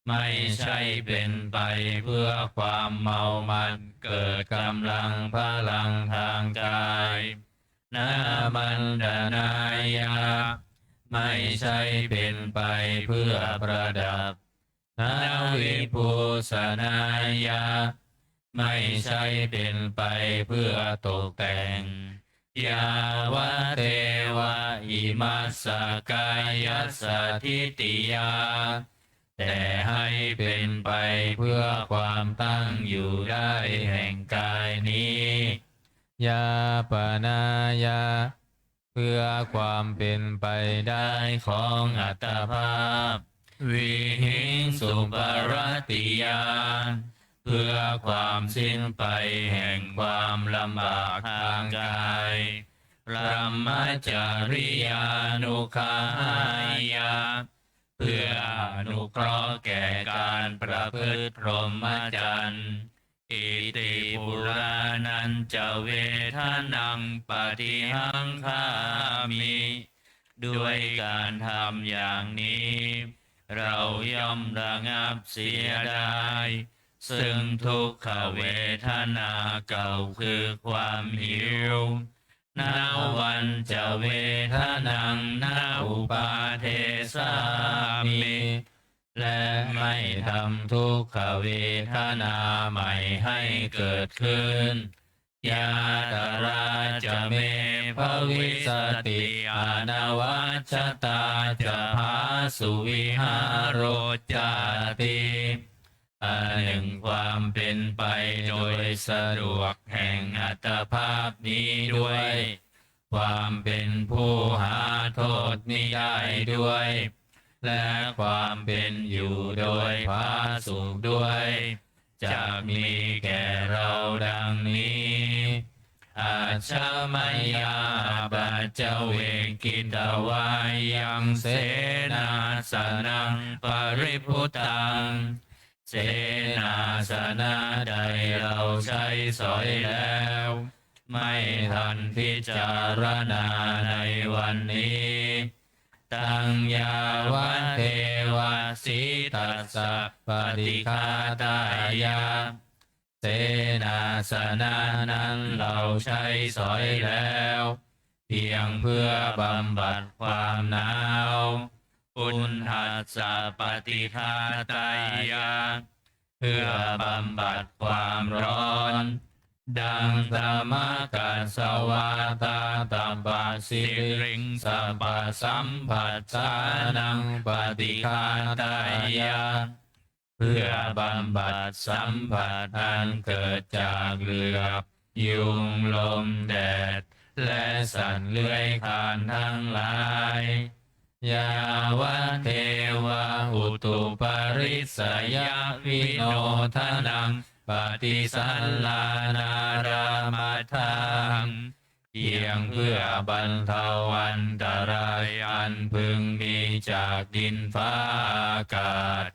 ไม่ใช่เป็นไปเพื่อความเมามันเกิดกำลังพลังทางกายนามันดานายาไม่ใช่เป็นไปเพื่อประดับนาวิภูสนายาไม่ใช่เป็นไปเพื่อตกแต่งยาวะเทวะอิมัสสกายสัทธิติยาแต่ให้เป็นไปเพื่อความตั้งอยู่ได้แห่งกายนี้ยาปนายาเพื่อความเป็นไปได้ของอัตภาพวิหิงสุปรติยาเพื่อความสิ้นไปแห่งความลำบากทางกายพระมจาริยานุคายาเพื่ออนุเคราะห์แก่การประพฤติพรหมจรรย์อิติปุรานันจะเวทนังปฏิหังคามิด้วยการทำอย่างนี้เราย่อมระงับเสียได้ซึ่งทุกขเวทนาเก่าคือความหิวนาวันจะเวทนังนาอุปาเทสามิและไม่ทำทุกขเวทนาใหม่ให้เกิดขึ้นยาตราจะเมภวิสติอนวัชตาจะพาสุวิหารโรจาติอันหนึ่งความเป็นไปโดยสะดวกแห่งอัตภาพนี้ด้วยความเป็นผู้หาโทษมิได้ด้วยและความเป็นอยู่โดยพาสุขด้วยจะมีแก่เราดังนี้อาชามายาปัจเจเวกิตวายังเสนาสนังปริพุตังเสนาสนะใดเราใช้สอยแล้วไม่ทันพิจารณาในวันนี้ตังยาวะเทวะสิตัสสะปฏิฆาตายาเสนาสนะนั้นเราใช้สอยแล้วเพียงเพื่อบำบัดความหนาวอุณหัสสะปฏิฆาตายาเพื่อบำบัดความร้อนดังธรรมกัสสวาตาตัมปะสิริงสัมปะสัมผัสสานังปฏิฆาตายาเพื่อบำบัดสัมผัสอันเกิดจากเหลือบยุงลมแดดและสัตว์เลื้อยคลานทั้งหลายยาวะเทวะอุตุปริสยวิโนทนังปฏิสัลลานารามาทังเพียงเพื่อบรรเทาอันตรายอันพึงมีจากดินฟ้าอากาศ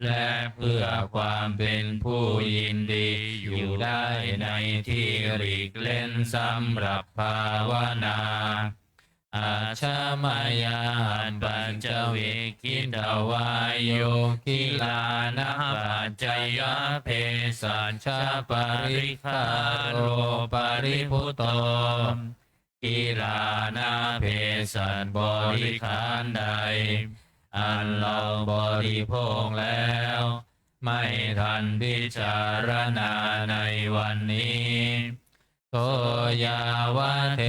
และเพื่อความเป็นผู้ยินดีอยู่ได้ในที่หลีกเล่นสำหรับภาวนาอาชามายาหันปัญจเวคิตวายโยกิลานะปัจจยเพสัญชาปริคาโรปริพุตโตกิลานะเพสันบริขารใดอันเราบริโภคแล้วไม่ทันพิจารณาในวันนี้โสยาวะเท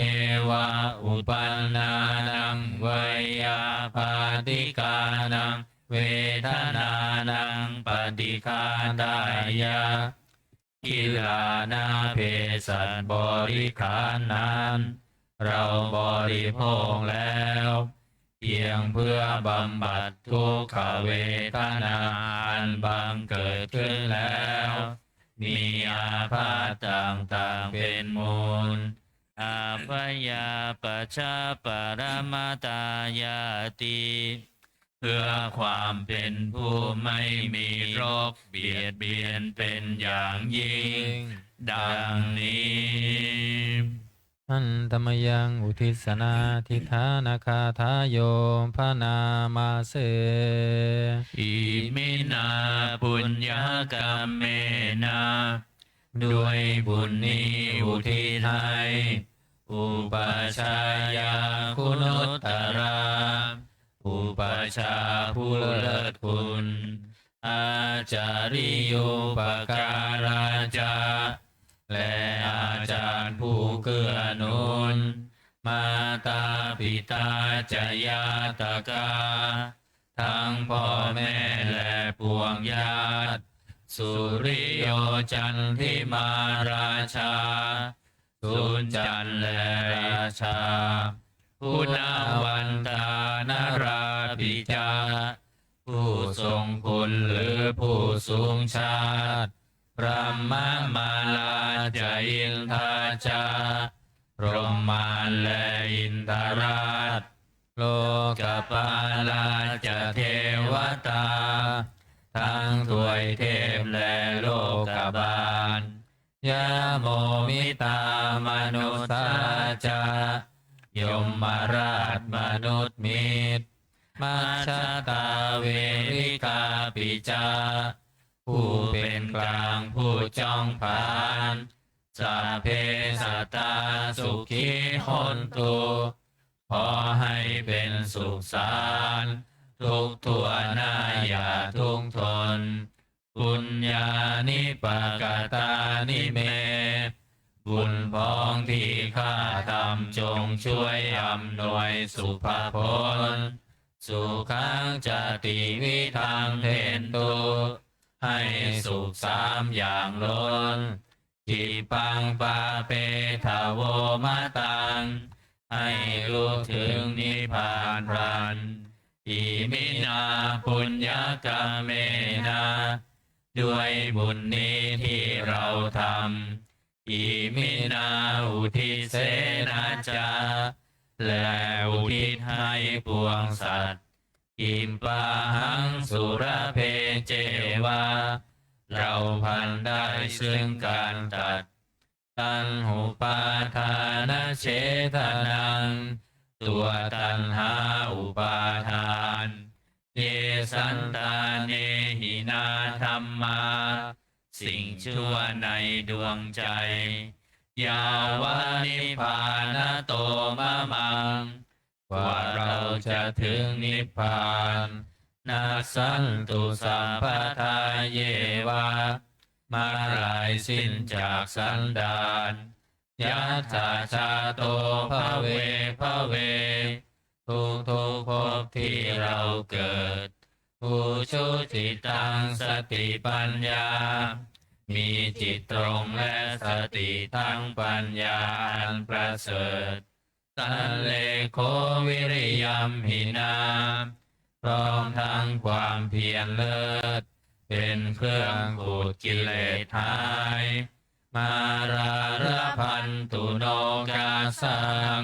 วะอุปันนานังเวยาปาติกานังเวทนานังปฏิฆาตายากิลานาเพสันบริขารนั้น เราบริโภคแล้วเพียงเพื่อบำบัดทุกขเวทนาอันบังเกิดขึ้นแล้วมีอาพาธต่างๆเป็นมูลอาพยาปชาปรมาตายาติเพื่อความเป็นผู้ไม่มีโรคเบียดเบียนเป็นอย่างยิ่งดังนี้อันตมยังอุทิศนาทิธานาคาทายโยพนามาเสอิมินาปุญญกรรมเมนาด้วยบุญนี้อุทิศให้อุปชายาคุณุตตราอุปชาผู้เลิศคุณอาจาริยุปการาจาและอาจารย์ผู้เกื้อหนุนมาตาปิตาจยาตกาทั้งพ่อแม่และปวงญาติสุริโยจันทิมาราชาสุนจันทร์และราชาผู้นาวันตานราปิจาผู้ทรงคุณหรือผู้สูงชาติพระมมาลาจาอินทาจาพรหมานและอินทราชโลกปาลาจเทวตาทั้งถวยเทพและโลกบาลยะโมมิตามนุสาจายมมาราชมนุษย์มิตรมัชฌตาเวริกาปิจาผู้เป็นกลางผู้จ้องผ่านสัพเพสัตตาสุขีหนตุขอให้เป็นสุขสารทุกทั่วหน้าอย่าทุกข์ทนปุญญานิปกตานิเมบุญพ้องที่ข้าทำจงช่วยอำนวยสุภผลสุขังจติวิทังเทนตุให้สุขสามอย่างล้นจิปังปาเปทาโวมาตังให้รู้ถึงนิพพานพรันอิมินาปุญญกรรมเมนาด้วยบุญนี้ที่เราทำอิมินาอุทิเสนาจาและอุทิศให้ปวงสัตว์อิมปาหังสุรเพเจวาเราพันได้ซึ่งการตัดตัณหุปาทานเฉทนังตัวตัณหาอุปาทานเยสันตาเนหินาธรรมาสิ่งชั่วในดวงใจยาวานิพพานโตมะมังกว่าเราจะถึงนิพพานนาสันตุสัมปทาเยวามาลายสิ้นจากสันดานยัตถาชาโตภเวภเวทุกภพที่เราเกิดผู้ชุติตังสติปัญญามีจิตตรงและสติตั้งปัญญาอันประเสริฐสันเลโควิริยัมหินาพร้อมทั้งความเพียรเลิศเป็นเครื่องขูดกิเลสหายมาราระพันตุโนกาสัง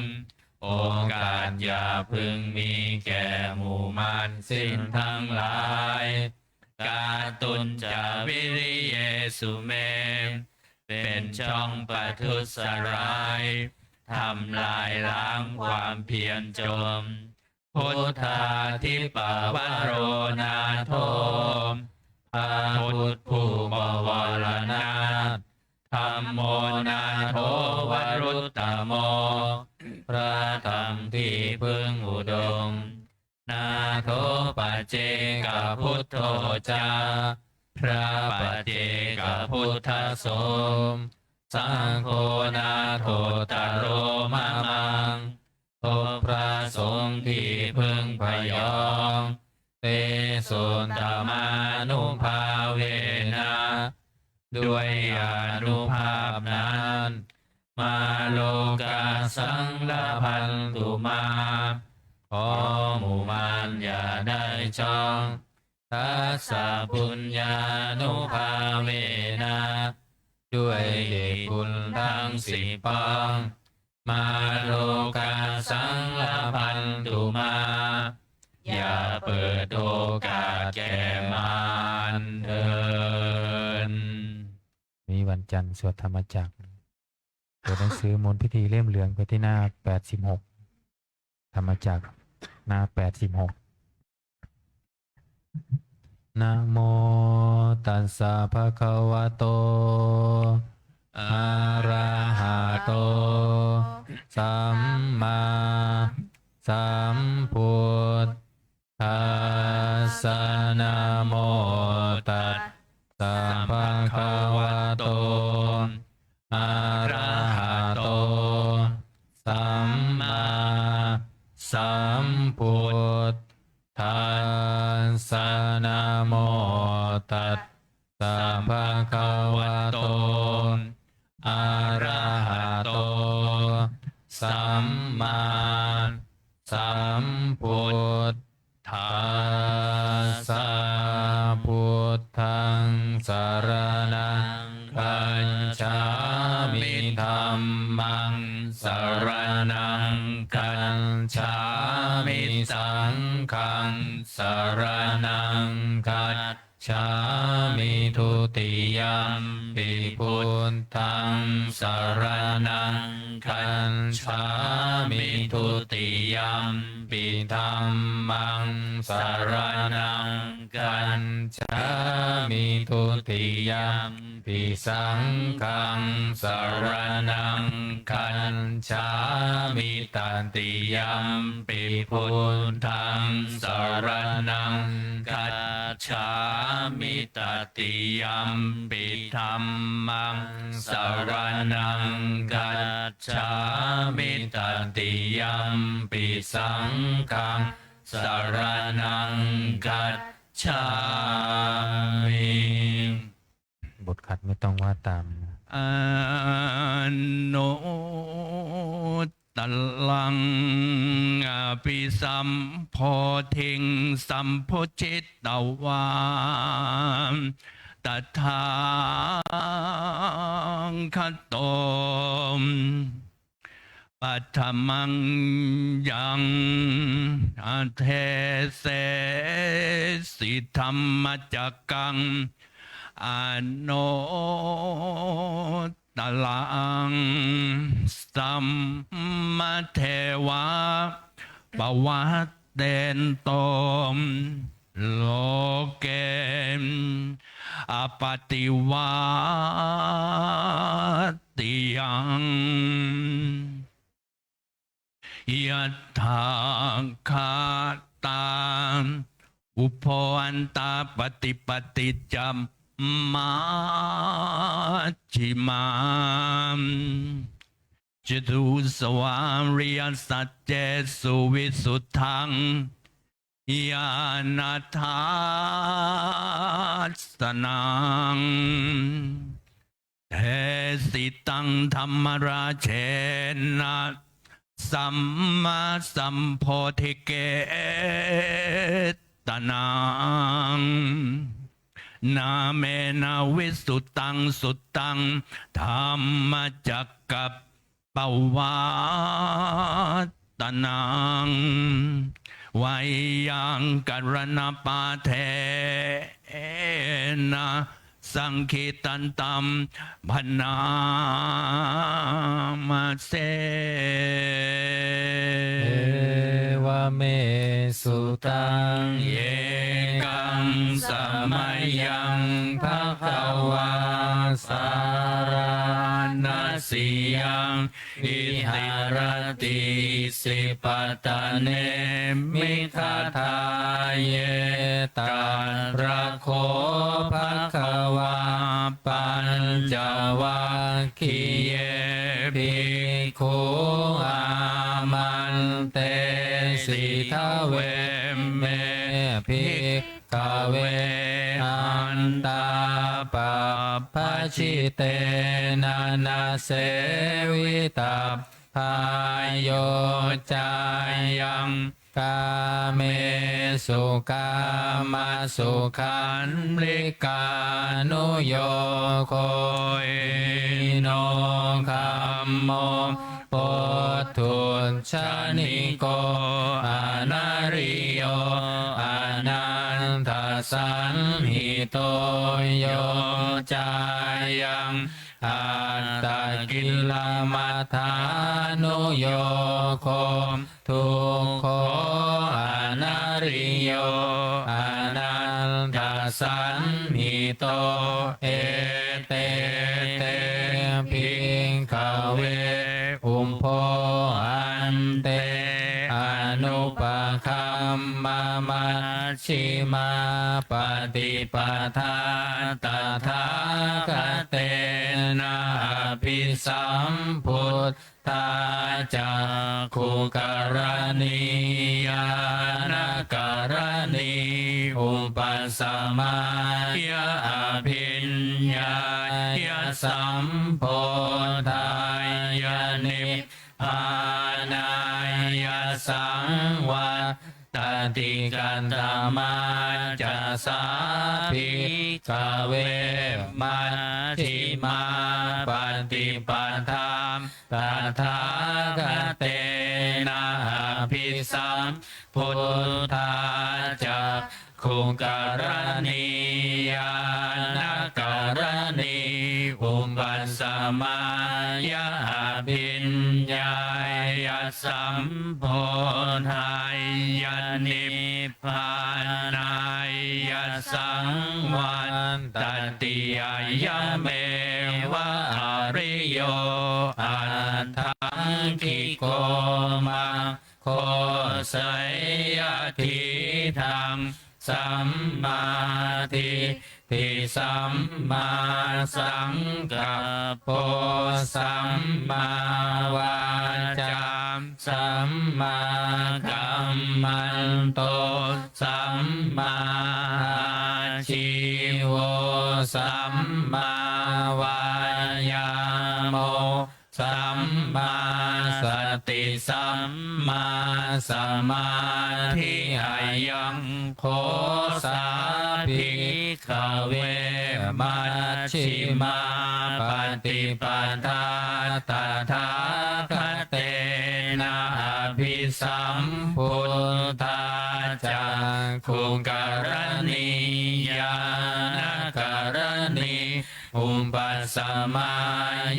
โอกาสอย่าพึงมีแก่หมู่มารสิ้นทั้งหลายกาตุนจาวิริเยสุเมเป็นช่องประทุษร้ายทำลายล้างความเพียรจมพุทธาทิปวโรนาโทพระพุทธผู้บวรนาถธัมโมนาโทวรุตตโมพระธรรมที่พึงอุดมนาโทปัจเจกพุทโธจาพระปัจเจกพุทธสมสังโฆนาโทตโรมะมังพบพระสงฆ์ที่พึงพยองเตโสนตมานุภาเวนะด้วยอนุภาพนั้น มาโลกาสังละพันตุมาขอหมู่มารอย่าได้จองทัสสะปุญญานุภาเวนะด้วยเดชบุญทั้งสี่ปองมาโลกาสังละพันตุมาอย่าเปิดโอกาสแก่มารเถิด มีวันจันทร์สวดธรรมจักรเปิดหนังสือมนต์พิธีเล่มเหลืองไปที่หน้า86ธรรมจักรหน้า86นะโมตัสสะภะคะวะโตอะระหะโตสัมมาสัมพุทธัสสะนะโมตัสสะภะคะวะโตอะระหะโตสัมมาสัมพุทธัสสะนะโมตัสสะภะคะวะโตอะระหะโตสัมมาสัมพุทธัสสะพุทธังสรณังคัจฉามิธัมมังสรณังคัจฉามิสังฆังสรณังคัจฉามิทุติยัมปิพุทธังสรณังคัจฉามิทุติยัมปิธัมมังสรณังคัจฉามิทุติยัมปิสังฆังสรณังคัจฉามิตติยัมปิพุทธังสรณังคัจฉามิตติยัมปิธัมมังสรณังคัจฉามิตติยัมปิสังฆังสรณังคัจฉามิ บทขัดไม่ต้องว่าตาม อโนตลังอภิสัมโพธิงสัมโพชิตตวานตถาคโตปัทมังยังอเทเสสิธรรมจักกังอโนตลังสัมมาเทวาปวัตเตนโตโลเกนอปติวาติยังยัตถาคาตาอุปอันตาปฏิปติจัมมาจิมามจตุสวาริยสัจเจสุวิสุทธังญาณทัสสนังเทสิตังธรรมราเชนะสัมมาสัมโพธิเกตนังนาเมนาวิสุตังสุตังธรรมจักกัปปวัตตนังวายังกัรณปาเทนะสังคิตันตัมพนามาเส เอวเมสุตัง เยกังสมัยยังภะคะวาสารนัสสิยังอิหารติสิปตะเนมิคาทาเยตัตระโคภะคะวาปัญจวัคคีเยภิกขุอามันเตสิทาเวเมภิกขเวอันตาปะ พชิเตนานาเสวิตาพายโยจายังกาเมสุกามาสุขันลิกานุโยโคอิโนคัมโมปุถุชนิโกอนาริโยอนันทสันหิโตโยจายังอัตตกิลมัฏฐานุโยโคทุกโขอนาริโยอนันทสันหิโตเอเตเตภิกขเวอุมโพอันเตอนุปคัมมามัชฌิมาปฏิปทาตถาคเตนะอภิสัมพุทธาจักขุกรณียานการณีอุปสัมมายะอภิญญายะสัมโพธายะนิพพานายะสังวาตติกันตมาจะสาภิกขเวมัชฌิมาปฏิปทาตถาคเตนะอภิสัมพุทธาจักขุกรณียานการณีอุปสัมมายะอภิญญายะสัมโพธายะนิพพานายะสังวันตติยายะเมวะอริโยอัตถังคิโกมังโคไสยทิธังสัมมาทิฏฐิสัมมาสังกัปโปสัมมาวาจาสัมมากัมมันโตสัมมาชีโวสัมมาวายาโมสัมมาสติสัมมาสมาธิอายังโคสาภิกขเวมัชฌิมาปฏิปทาตถาคเตนะอภิสัมพุทธาจักขุกรณียานการณีอุปสัมมา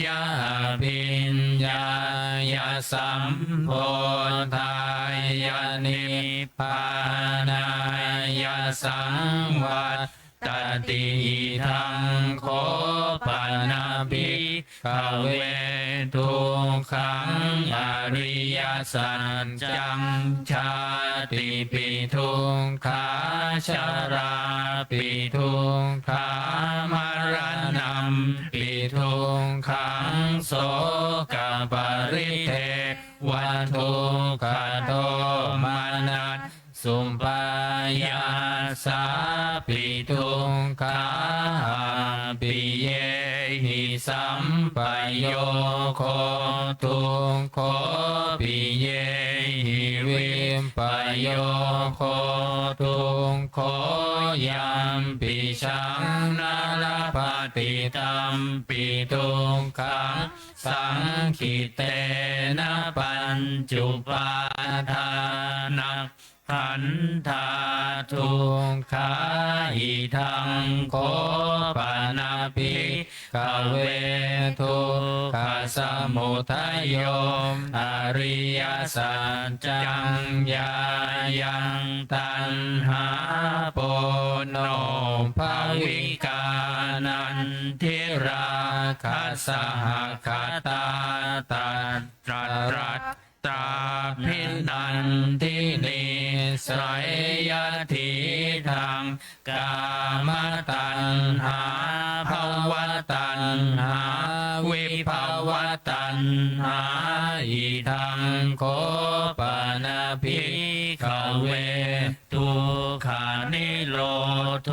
ยะอภิญญายะสัมโพธายะนิพพานายะสังวัตติทังโคปนาภิกขเวทุกขังอริยสัจจังชาติปิทุกขาชราปิทุกขามรณะปิทุกขังโสกปริเทวัทุกขโทมานัสสุปายาสาปิทุกขาปิเยหิสัมปโยโคทุกโคปิเยหิวิมปโยโคทุกโคยัมปิชังนาลปฏิตัมปิทุกขังสังขิเตนะปัญจุปาทานังขันธาทุกขาอิทังโคปนาภิกขเวทุกขสมุทัยโยอริยสัจจังญายังตัณหาโปโนภวิกานันทิราคัสสหคตาตัตรัตตาพินันทินิสัยยทิทังกามตัณหาภวตัณหาวิภวตัณหาอิทังโคปนาภิก ขเวทุกขานิโรโธ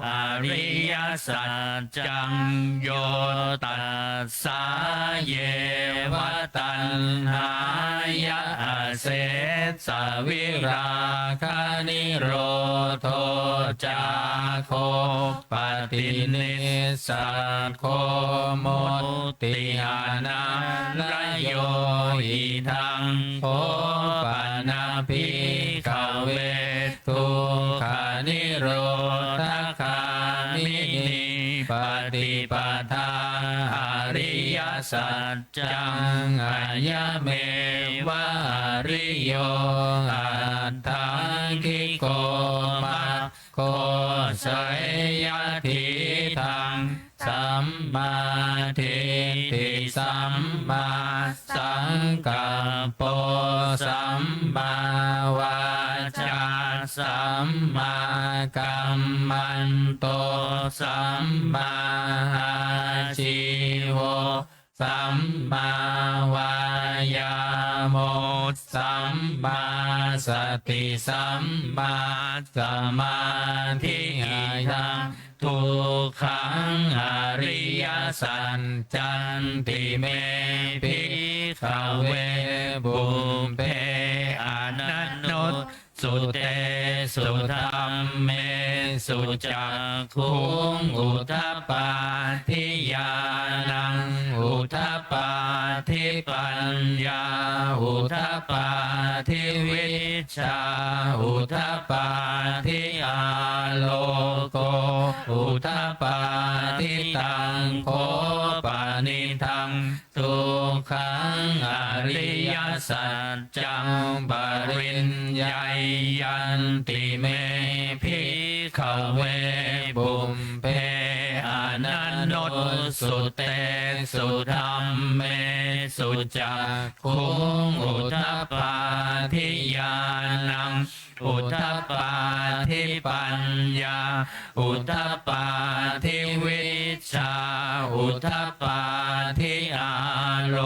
อริยสัจจังโยตัสสาเยวตัณหายะเสสวิราคนิโรโธจาโคปฏินิสสัตโคโมติหานาลโยอิทังโคปนาภิกขเวทุกขานิโรธคามินิปฏิปทาอริยสัจจังอัญญเมวะอริโยอัตถังคิโกมะโคสยทิทังสัมมาทิฏฐิสัมมาสังกัปโปสัมมาวาจาสัมมากัมมันโตสัมมาอาชีโวสัมมาวายาโมสัมมาสติสัมมาสมาธิทังทุกขังอริยสัจจันติเมภิกขเวบุมเพอนันโนสุเตสุธรรมเมสุจักขุงอุทธัปปาทิญาณังอุทธัปปาทิปัญญาอุทธัปปาทิวิชชาอุทธัปปาทิอาโลโกอุทธัปปาทิตังโคปานิทังทุกขังอริยสัจจังปริญญายันติเมภิกขเวบุมเพอนันโนสุเตสุธรรมเมสุจักขุงอุทธัปปาทิญาณังอุทธัปปาทิปัญญาอุทธัปปาทิวิชชาอุทธัปปาทิอาโล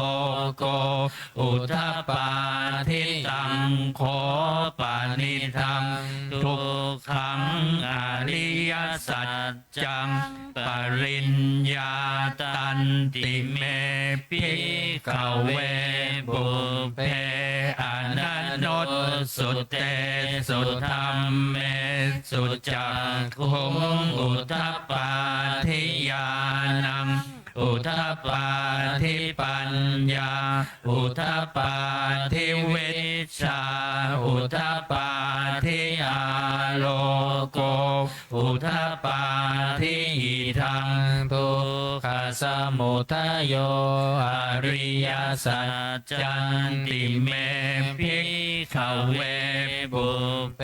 โกอุทธัปปาทิตังโคปานิทังทุกขังอริยสัจจังปริญญาตันติเมภิกขเวบุพเพอนันโนสุเตสุธรรมเมสุจักขุงอุทธัปปาทิญาณังอุทธัปปาทิปัญญาอุทธัปปาทิวิชชาอุทธัปปาทิอาโลโกอุทธัปปาทิอิทังทุกขสมุทัยโยอริยสัจจันติเมภิกขเวบุพเพ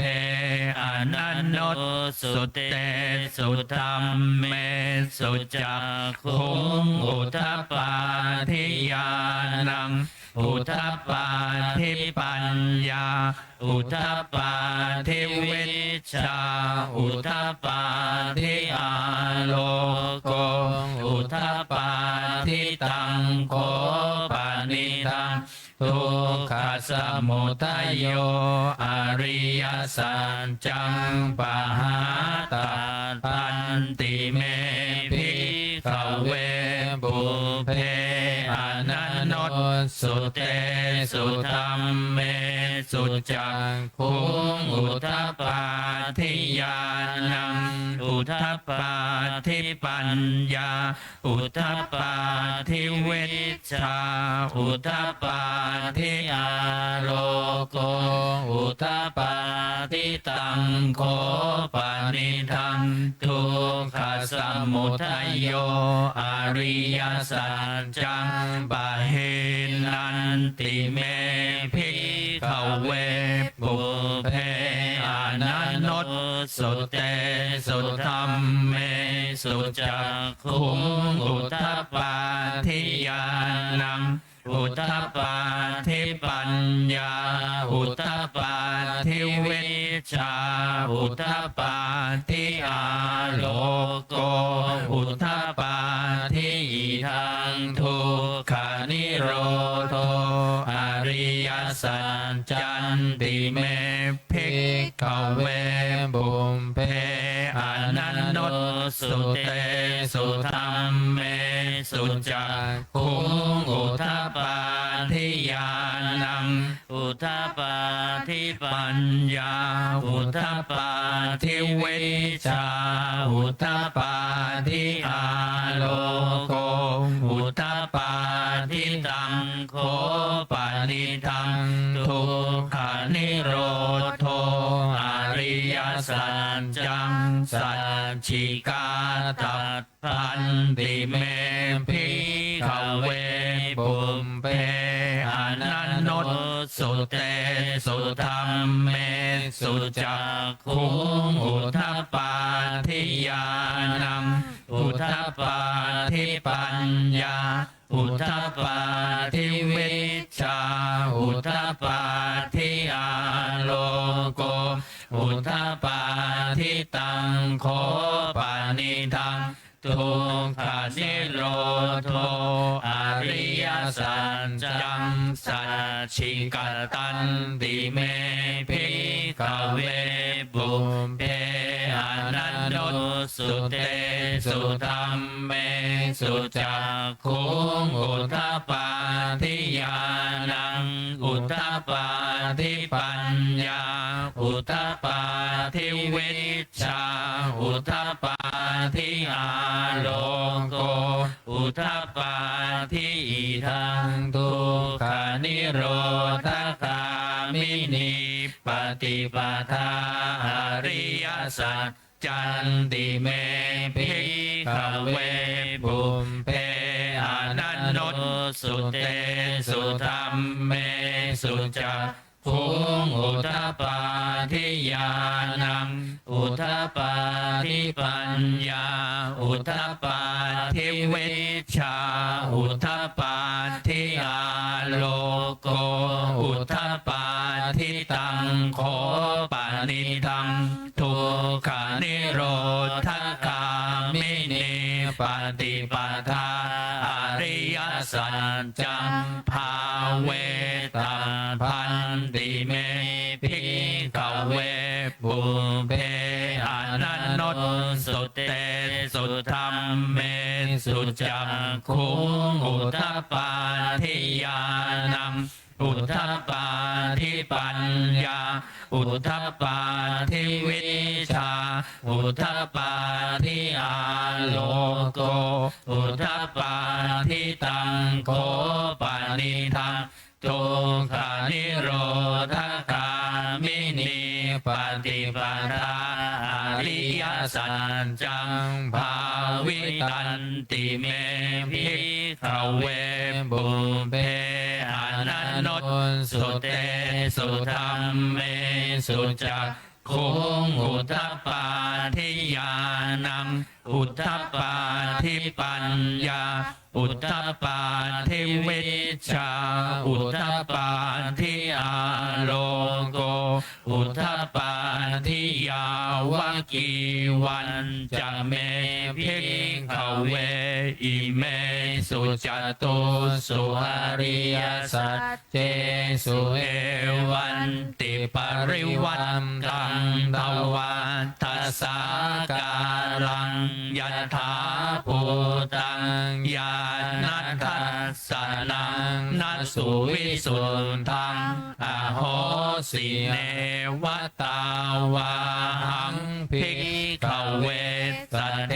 อนันโนสุเตสุธรรมเมสุจักขุงอุทธัปปาทิญาณังอุทธัปปาทิปัญญาอุทธัปปาทิวิชชาอุทธัปปาทิอาโลโกอุทธัปปาทิตังโคปานิทังทุกขสมุทัยโยอริยสัจจังปหาตัตันติเมภิกขเวบุพเพอนันโนสุเตสุธรรมเมสุจักขุงอุทธัปปาทิญาณังอุทธัปปาทิปัญญาอุทธัปปาทิวิชชาอุทธัปปาทิอาโลโกอุทธัปปาทิตังโคปานิทังทุกขสมุทัยโยอริยสัจจังปะเหนันติเมภิกขเวบุพเพอนันโนสุเตสุธรรมเมสุจักขุงอุทธัปปาทิญาณังอุทธัปปาทิปัญญาอุทธัปปาทิวิชชาอุทธัปปาทิอาโลโกอุทธัปปาทิอิทังทุกขานิโรโธอริยสัจจันติเม ภิกขเวบุมเพอนันโนสุเตสุธรรมเมสุจักขุงอุทธปาทิญาณัง อุทธปาทิปั ปั ญ ญญาอุทธปาทิวิชาอุทธปาทิอาโลโกอุทธปาทิตังโคปานิทังทุกขานิโรโธอริยสัจจังสัจฉิกาตัดพันติเมภิกขเวปุมเปอนันโนสุเตสุธรรมเมสุจักขุงอุทธปาทิญาณังอุทธปาทิปัญญาอุทธปาทิวิชาอุทธปาทิอาโลโกอุทธปาทิตังโคปานิทังทุกขานิโรโธอริยสัจจังสัจฉิกตันติเมภิกขเวปุมเพอนันโนสุเตสุธรรมเมสุจักขุงอุทธปาทิญาณังอุทธปาทิปัญญาอุทธปาทิวิชาอุทธปาทิอาโลโกอุทธปาทิทังทุกขานิโรธคามินิปฏิปทาอริยสัจจันติเมภิกขเวปุมเพอนันโนสุเตสุธรรมเมสุจักขุงอุทธปาทิญาณังอุทธปาทิปัญญาอุทธปาทิวิชาอุทธปาทิอาโลโกอุทธปาทิตังโคปานิทังทุกขานิโรธคามินิปฏิปทาอริยสัจจังภาเวตาพันติเมภิกขเวปุเพอนันโนสุเตสุธรรมเมสุจักขุงอุทธปาทิญาณังอุทธปาทิปัญญาอุทธปาทิวิชาอุทธปาทิอาโลโกอุทธปาทิตังโคปานิทังทุกขานิโรธคามินิปฏิปทาอริยสัจจังภาวิตันติเมภิกขเวปุมเพอนันโนสุเตสุธรรมเมสุจักขุงอุทธปาทิญาณังอุทธปาทิปัญญาอุทธปาทิวิชาอุทธปาทิอาโลโกอุทธปาทิยาวกีวันจะเมภิกขเวอิเมสุจตุสุอริยสัจเจสุเอวันติปริวันตังตวันทัสสาการังยถาภูตังญาณัตถัสสะนังนัสสุวิสุทธังอโหสิเนวตาวาหังภิกขเวสเท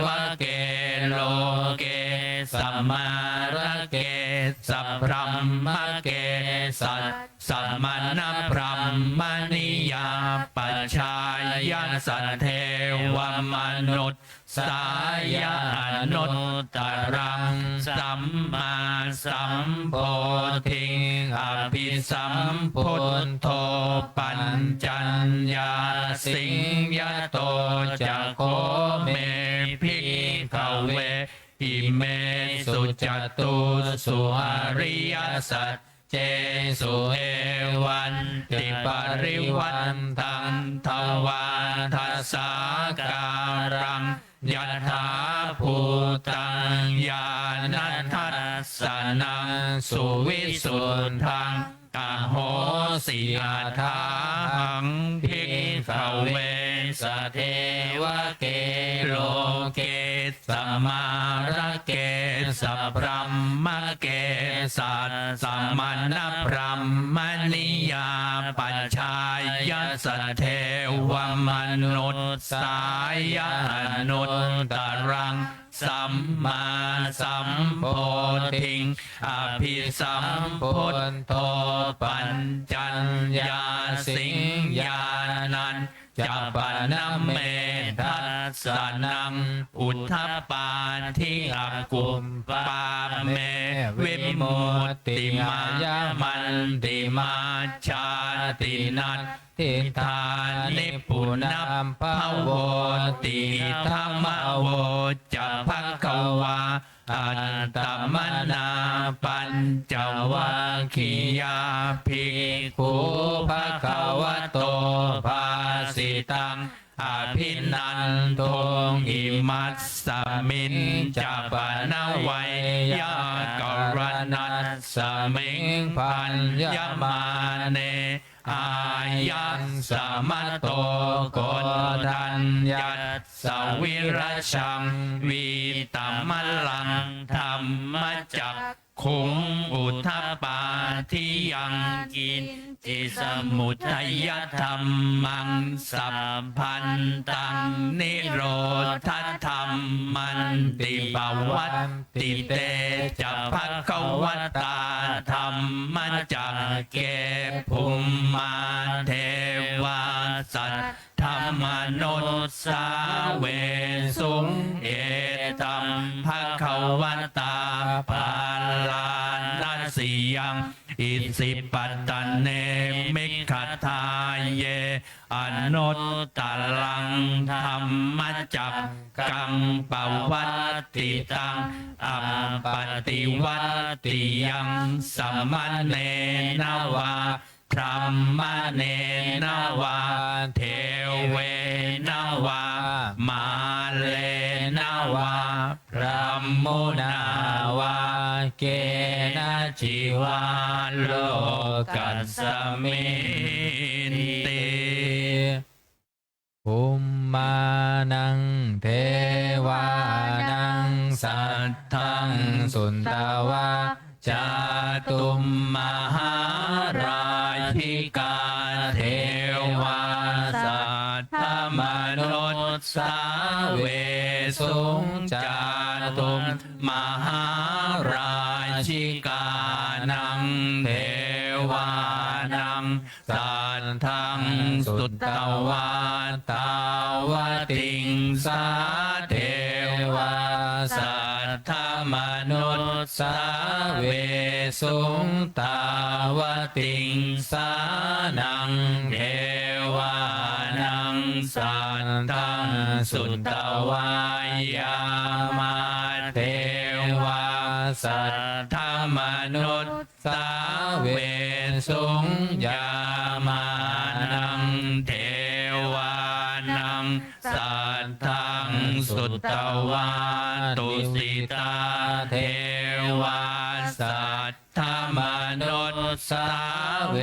วเกโลเกสัมมาระเกสัพพรหมเกสัตสัมมานะพรหมนิยาปัจฉายาสัทเทวมนุษย์สายานุตตรังสัมมาสัมโพธิอภิสัมพุทโธปัญจัญญาสิงยโตจะโคเมภิกขเวอิเมสุจตุสุอริยสัจเจสุเอวันติปริวันตังทวาทัสสาการังยถาภูตังญาณัตถัสสะนังสุวิสุทธังอ อโหสิอาทาหังภิกขเวสเทวเกโลเกสัมมาระเกสัพพรหมเกสัตสัมมณพรหมนิยาปัจฉายสเทวมนุษสายอนุตตรังสัมมาสัมโพธิงอภิสัมพุทโธปัญจัญญาสิงญานันจัปปนเมทัสสนังอุทธปาทิอกุปปาเมวิมุตติมายมันติมาชาตินัตติทานิปุนัมภโวติธรรมโวจะภควาอัตตมนาปัญจวัคคียาภิกขุภควโตภาสิตังอภินันโทอิมัสสมินจะปนวัยยากรณัสสมิงพันยมาเนอายัสสมโตโกดัญญัสสวิรชังวีตมลังธรรมจักขุงอุทธปาทิยังกินติสมุทัยธรรมังสัพพันตังนิโรธธรรมันติปวัตติเตจะภควตาธรรมจักเกภูมิมาเทวาสัตธรรมนุสสาเวสุงเอตัมภควตาปาลานัสสิยังอิสิปัตตเนมิขทาเยอนุตตรังธรรมจักกังปวัตติตังอัปปติวัตติยังสัมมเนนวาพรหมเนนวาเทเวนวามาเลนวาพรหมุนาวาเกนะจิวาโลกัสสมินติภูมิมานังเทวานังสัทธังสุนตวาจาตุมมหาราชิกาเทวาสัทธมนุษสาเวสุงจาตุมมหาราชิกานังเทวานังสัทธังสุตตวาตาวติงสาเทวาสัทธมนุษสาเวสุงตาวติงสานังเทวานังสัทธังสุตตวายามาเทวาสัทธมนุษสาเวสุงยามานังเทวานังสัทธังสุตตวาตุสิตาเทวาสัทธมนุษสาเว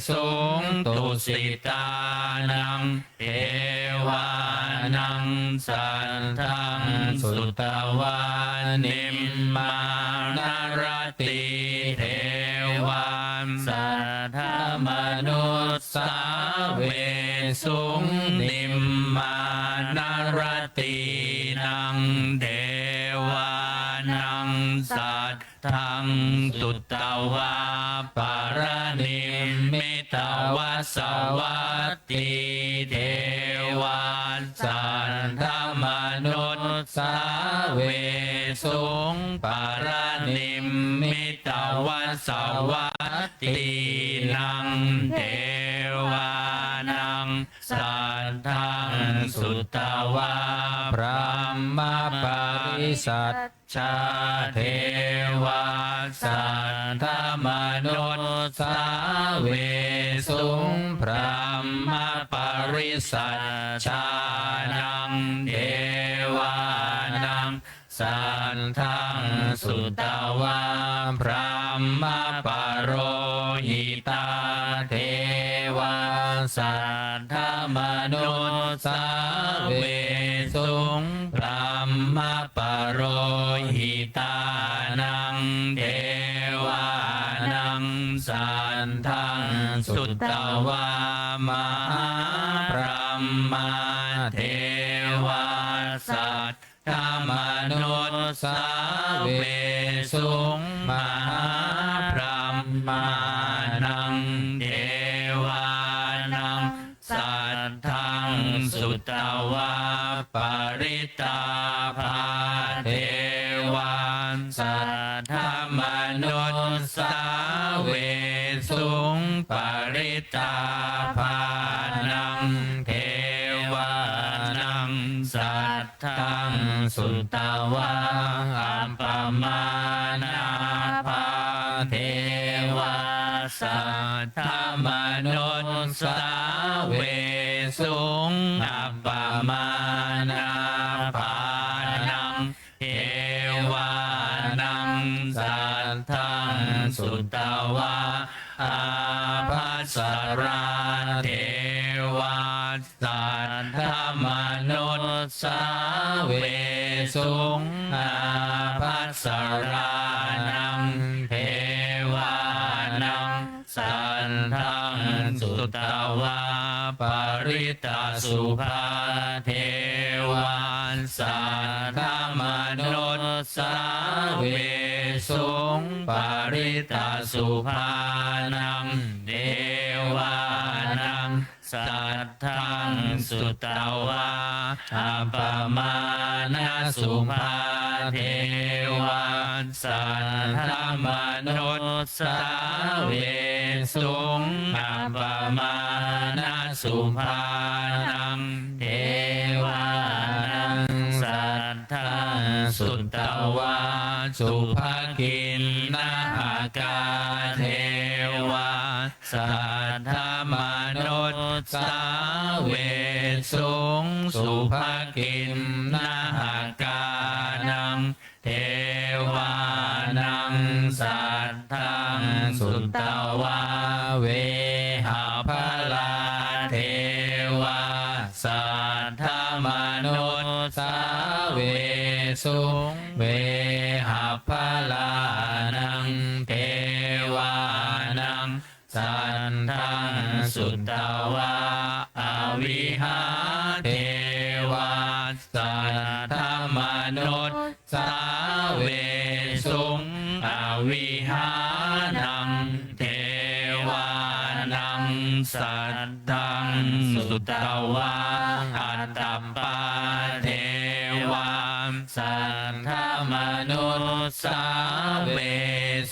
สุงตุสิตานังเทวานังสัทธังสุตตวานิมมานารติเทวาสัทธมนุษสาเวสุงนิมมานารตินังเทวานังสัทธังสุตตวาปารณิมิตวาสวัตติเทวาสัทธมนุษสาเวสุงปารณิมิตวาสวัตตินังเทวานังสัทธังสุตตวาพระมปริสัทชาเทวาสัทธมนุษสาเวสุงพระมปริสัทชานังเทวานังสัทธังสุตตวาพระมปโร หิตาเทวาสัทธมนุษสาเวสุงพรหมปโรหิตานังเทวานังสันทังสุตตวามหาพรหมเทวาสัทธมนุษสาเวสุงมหาพรหมานังเทวานังสัทธังสุตตวาปริตาภาเทวาสัทธมนุษสาเวสุงปริตาภานังเทวานังสัทธังสุตตวาอัปปมานาภาเทวาสัทธมนุษสาเวสุงอัปปมานาภานังเทวานังสัทธังสุตตวาอาภัสราเทวาสัทธมนุษสาเวสุงอาภัสรานังเทวานังสัทธังสุตตวาปริตาสุภาเทวาสัทธมนุษสาเวสุงปริตาสุภานังเทวานังสัทธังสุตตวาอัปปมานาสุภาเทวาสัทธมนุษสาเวสุงอัปปมานาสุภานังเทวานังสัทธังสุตตวาสุภกินนาหากาเทวาสัทธมนุษสาเวสุงสุภกินนาหากานังเทวานังสัทธังสุตตวาเวหาภลาเทวาสัทธมนุษสาเวสุงเวหาภลานังเทวานังสัทธังสุตตวาอวิหาเทวาสัทธมนุษสาเวสุงอวิหานังเทวานังสัทธังสุตตวาอัตตปาเทวาสัทธมนุษสาเว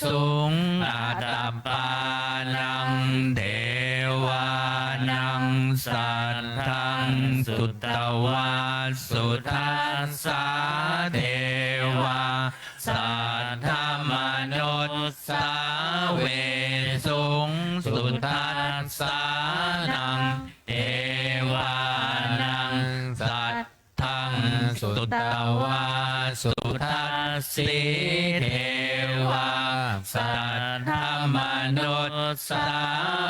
สุงอัตตปานังเทวานังสัทธังสุตตวาสุทัสสาเทวาสัทธมนุษสาเวสุงสุทัสสานังเทวานังสัทธังสุตตวาสุทัสสีเทวาสัทธมนุษสา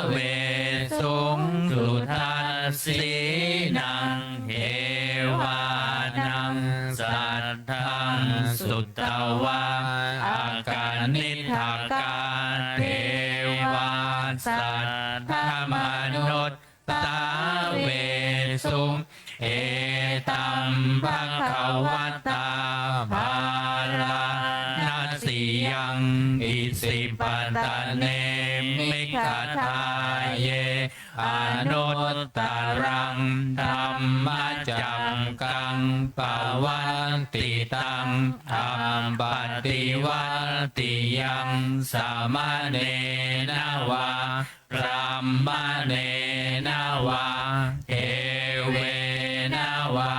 เวสุงสุทัสสีนังเทวานังสัทธังสุตตวาอากานิทากาเทวาสัทธมนุษสาเวสุงเอตัมภะคะวะตาภาลานัสสิยังอิสิปตะเนมิขทาเยอนุตตรังธัมมจักกังปวันติตังธัมปฏิวัติยังสามเณรวาพรหมเณรวาเทเวนาวา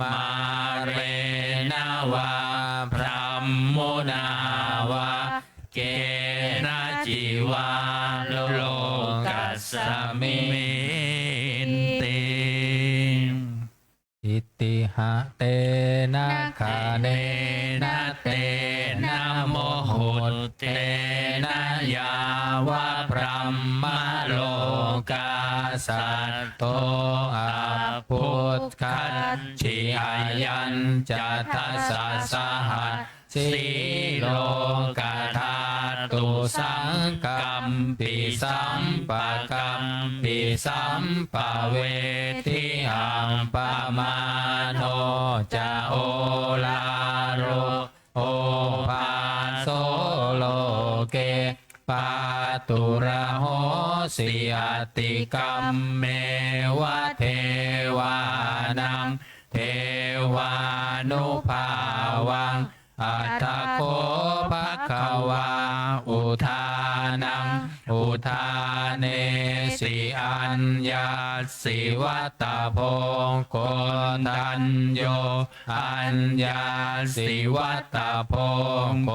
มาเรนาวาพรหมุนาวาเกนะจิวาโลกัสสมินติอิติหะเตนะคาเนนะเตนะโมหุเตนะยาวะพรห มมโลกาสัตโตอาพุทธัจฉิอายัญจะทัสสะสหัสสีโลกาธาตุสังกัมปิสัมปะกัมปิสัมปะเวทิหังปะมาโนจะโอลาโรโอภาโสโลเกปาตุระโหสิอติกัมเมวะเทวานังเทวานุภาวังอัตถโคภะคะวาอุทานังอุทาเนสิอัญญาสิวัตตโพโกตัญโยอัญญาสิวัตตโพโก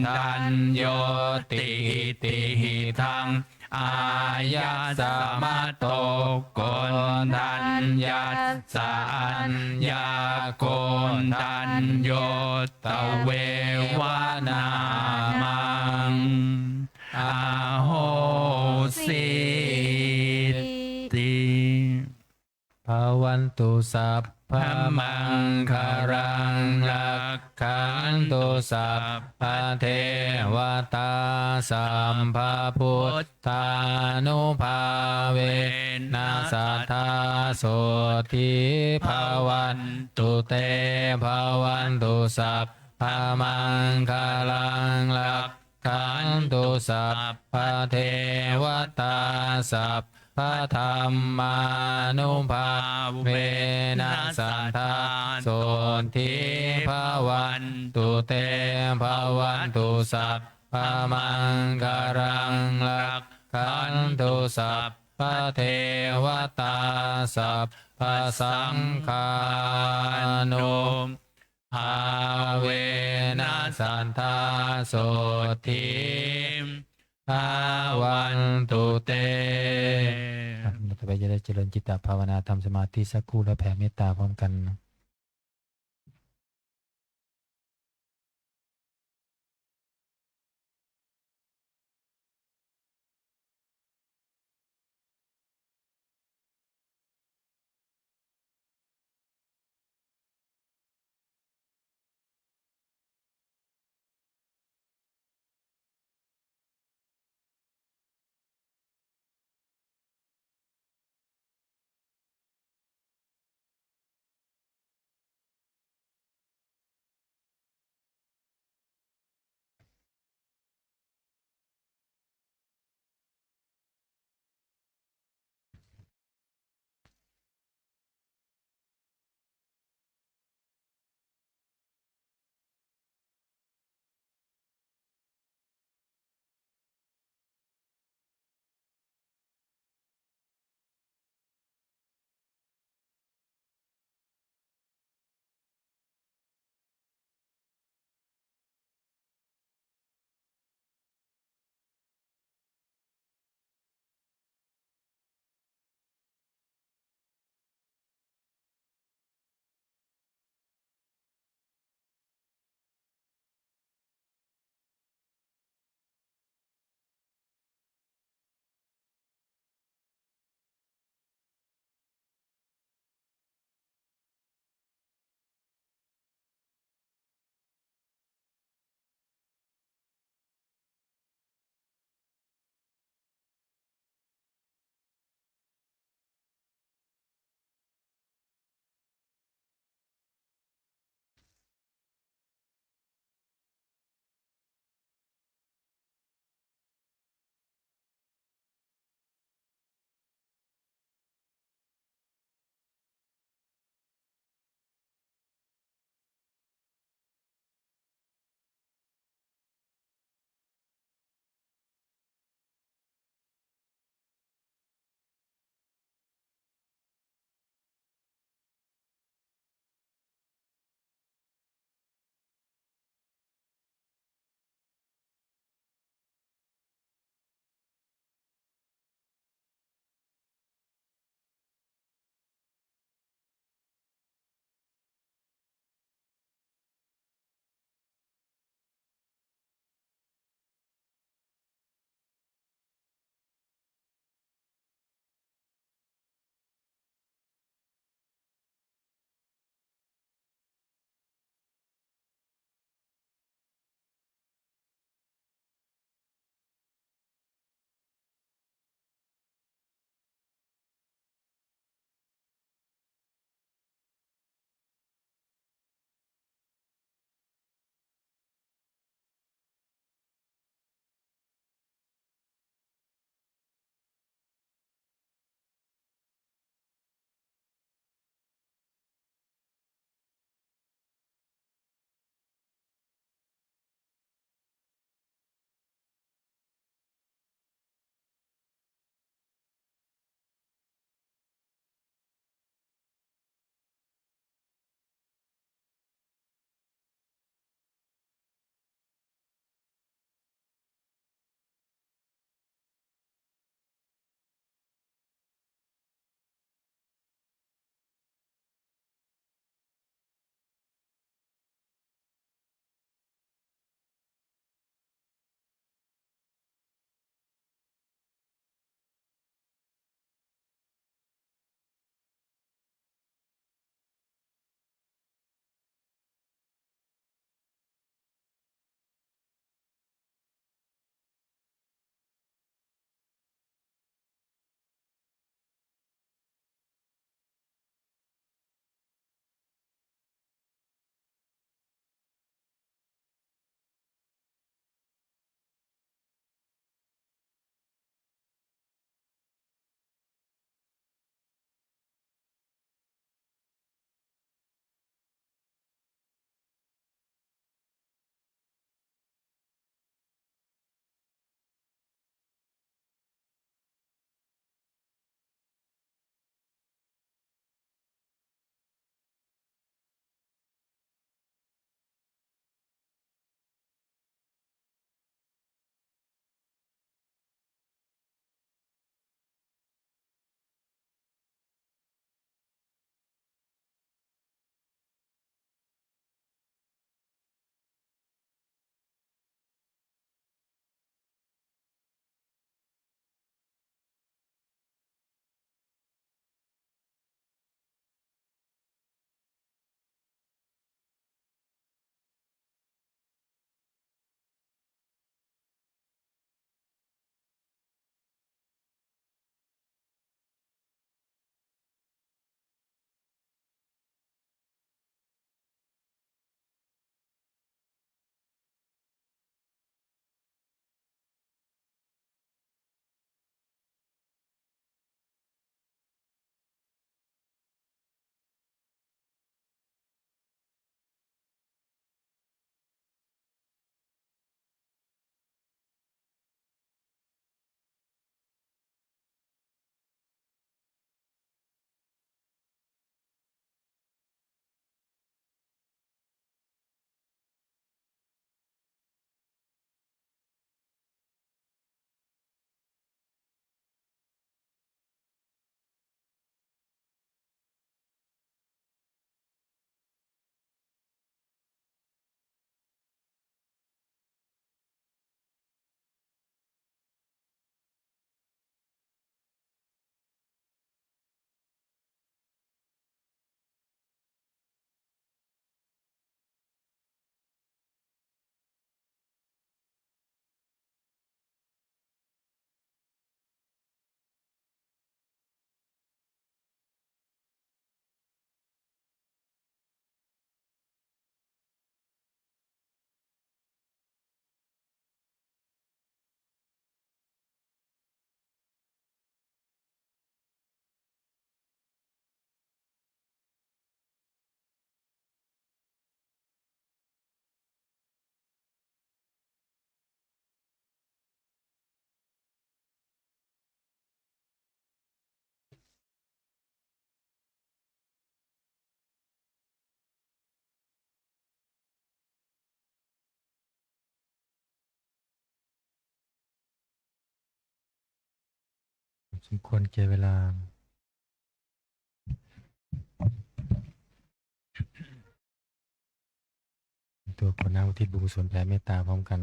ตัญโยติติหิทังอาญาสมะโตโกนทัญญาสัญญาโกนทัญโยตเววานามังอาโหสิติภวันตุสัพพมังคารังลักขันตุสัพพเทวตาสัมภพุทธานุภาเวนัสสัทธาโสทิภวันตุเตภวันตุสัพพมังคารังลักขันตุสัพพเทวตาสัพพะธรรมานุภาเวนัสสัทธาโสทิภวันตุเตภวันตุสัพพมังคารังลักขันตุสัพพะเทวตาสัพพะสังฆานุภาเวนัสสัทธาโสทิภวันตุเตต่อไปจะได้เจริญจิตตภาวนาทำสมาธิสักครู่แล้วแผ่เมตตาพร้อมกัน สมควรแก่เวลาตัวคนน้าอุทิศบุญกุศลแผ่เมตตาพร้อมกัน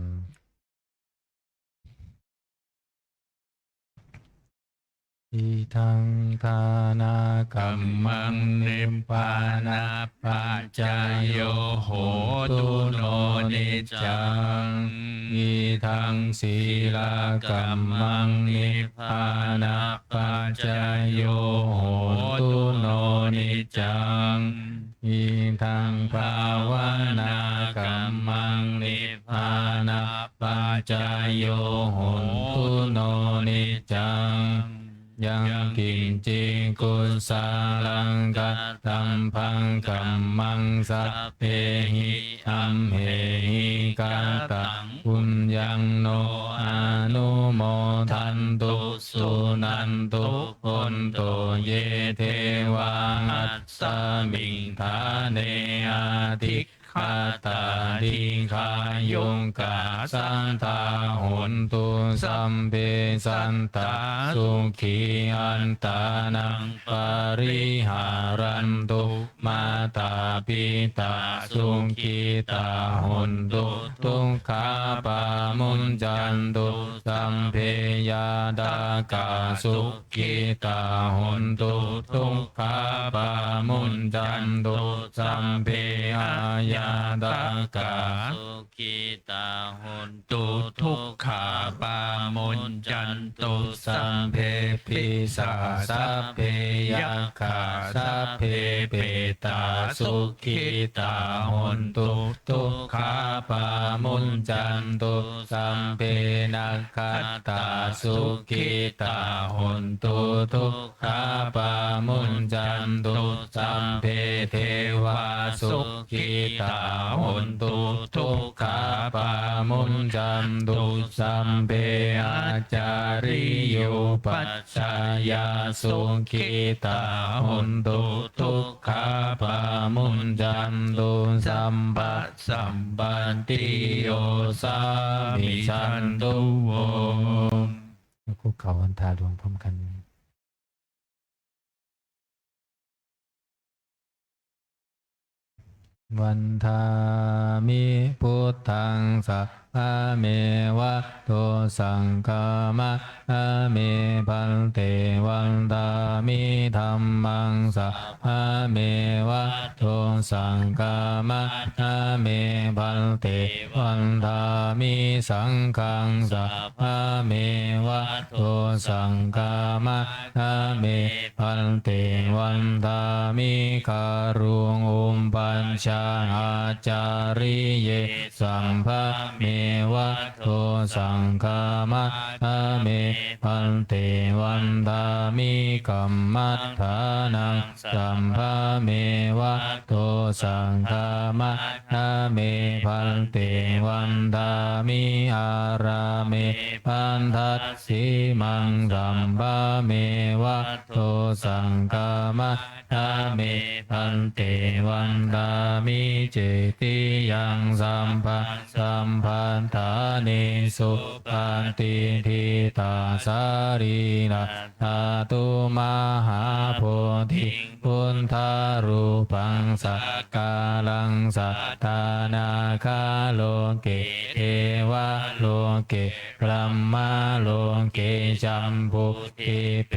อิทังทานากรรมังนิพพานาปัจจายโยโหตุโนนิจจังอิทังศีลกรรมังนิพพานาปัจจายโยโหตุโนนิจจังอิทังภาวนากรรมังนิพพานาปัจจายโยโหตุโนนิจจังยังกินจิกุสาลังกัตตัมพังกัมมังสัพเพหิอัมเหหิกาตังปุญญังโนอนุโมทันตุสุนันตุพนโตเยเทวาอัสสมิงทาเนอาทิคาตาดิคายุงกาสันตาหนตุสัมเปสันตาสุขีอันตานังปริหารันตุมาตาปิตาสุขีตาหนตุทุกขาปามุญจันตุสัมเพยาดากาสุขีตาหนตุทุกขาปามุญจันตุสัมเพอายาดากาสุขิตาหนตุทุกขาปามุญจันตุสัมเพปิสาสัพเพยัคขาสัพเพเปตาสุขิตาหนตุทุกขาปามุญจันตุสัมเพนัคขตาสุขิตาหนตุทุกขาปามุญจันตุสัมเพเทวาสุขิตาหนตุทุกขาปามุญจันตุสัมเพอาจาริโยปัจจายาสุขิตาหนตุทุกขาปามุญจันตุสัมปัสสัมปันติโยสามิชันตุโวคุกเข่าอันทาดวงพร้อมกันวันทามิพุทธังสัพพะเมวะโตสังฆามะเมพันเตวันทามิธัมมังสัพพะเมวะโตสังฆามะเมพันเตวันทามิสังฆังสัพพะเมวะโตสังฆามะเมพันเตวันทามิคารุงอุมปัญชาอาจาริเยสัมภะเมวะโตสังฆามะเมพันเตวันทามิกัมมัฏฐานังสัมภะเมวะโตสังฆามะเมพันเตวันทามิอาราเมพันทัสสิมังสัมภะเมวะโตสังฆามะเมพันเตวันทามิเจติยังสัมภะสัมพันธานิสุปันติทิตาสารีนาธาตุมหาโพธิพุทธารูปังสักกาลังสัทธานาคาโลเกเทวะโลเกพรหมโลเกจัมพุทิเป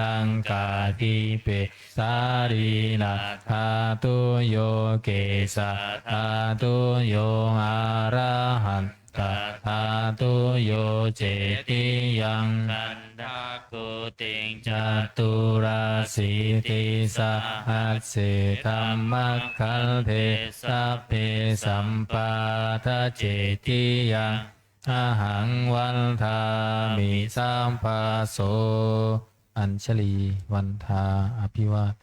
ลังกาทิเปสารีนาธาตุโยเกสะธาตุโยอาระหันตถาตุโยเจติยังนันทากุติงจตุราสีติสหัสสิธรรมคัลเทสัพเพสัมปาทะเจติยังอาหังวันทามิสัมปาโสอัญชลีวันทาอภิวาท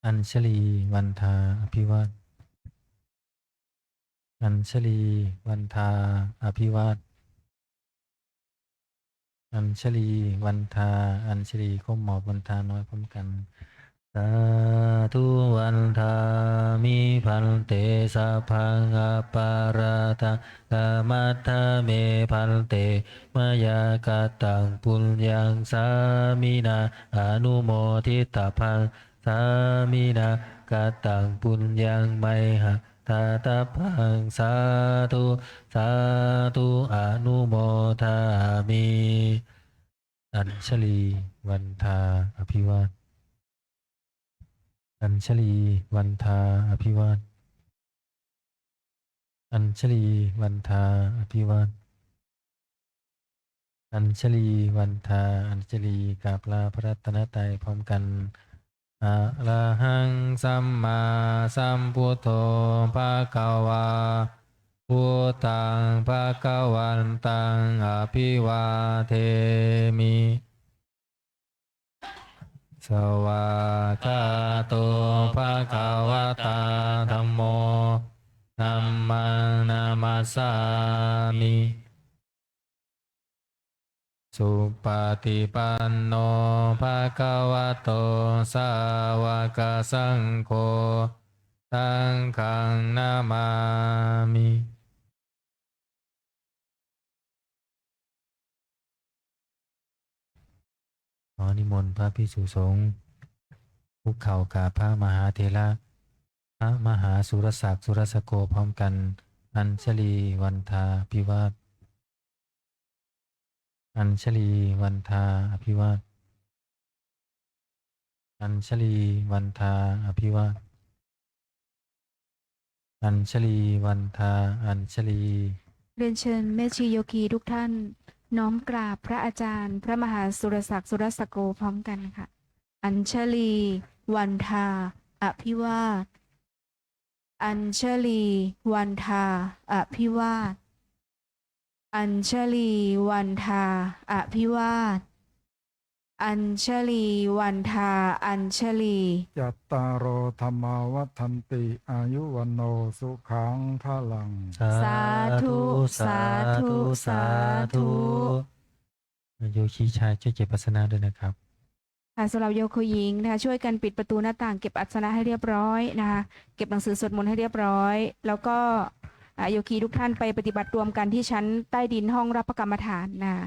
อัญชลีวันทาอภิวาทอัญชลีวันทาอภิวาทอัญชลีวันทาอัญชลีก้มหมอบวันทาน้อยพร้อมกัน สาธุวันทามิพันเตสัพพังอปาราตะกามัตถเมพันเตมยากตังปุญญังสามินาอนุโมทิตาพังสามินากตังปุญญังไมหะตาตาพังสาธุสาธุอนุโมทามิอัญชลีวันทาอภิวาทอัญชลีวันทาอภิวาทอัญชลีวันทาอภิวาทอัญชลีวันทาอัญชลีกราบลาพระรัตนตรัยพร้อมกันอะระหังสัมมาสัมพุทโธภะคะวาพุทธังภะคะวันตังอภิวาเทมิสวากขาโตภะคะวะตาธัมโมธัมมังนามัสสามิสุปฏิปันโนภะคะวะโตสาวกสังโฆสังฆังนามามิขอนิมนต์พระภิกษุสงฆ์คุกเข่ากราบพระมหาเถระพระมหาสุรศักดิ์สุรสโกพร้อมกันอัญชลีวันทาภิวาทอัญชลีวันทาอภิวาทอัญชลีวันทาอภิวาทอัญชลีวันทาอัญชลี เรียนเชิญแม่ชีโยคีทุกท่านน้อมกราบพระอาจารย์ พระมหาสุรศักดิ์สุรสโกพร้อมกันค่ะ อัญชลีวันทาอภิวาทอัญชลีวันทาอภิวาทอัญชลีวันทาอภิวาทอัญชลีวันทาอัญชลี ยัตตารโอธรรมาวัฏันติอายุวันโนสุขังพลัง สาธุสาธุสาธุ โยคีชายช่วยเก็บอัสนะด้วยนะครับ ค่ะสำหรับโยโคหญิงนะคะช่วยกันปิดประตูหน้าต่างเก็บอัสนะให้เรียบร้อยนะคะเก็บหนังสือสวดมนต์ให้เรียบร้อย แล้วก็โยคีทุกท่านไปปฏิบัติรวมกันที่ชั้นใต้ดินห้องรับพระกรรมฐานนะคะ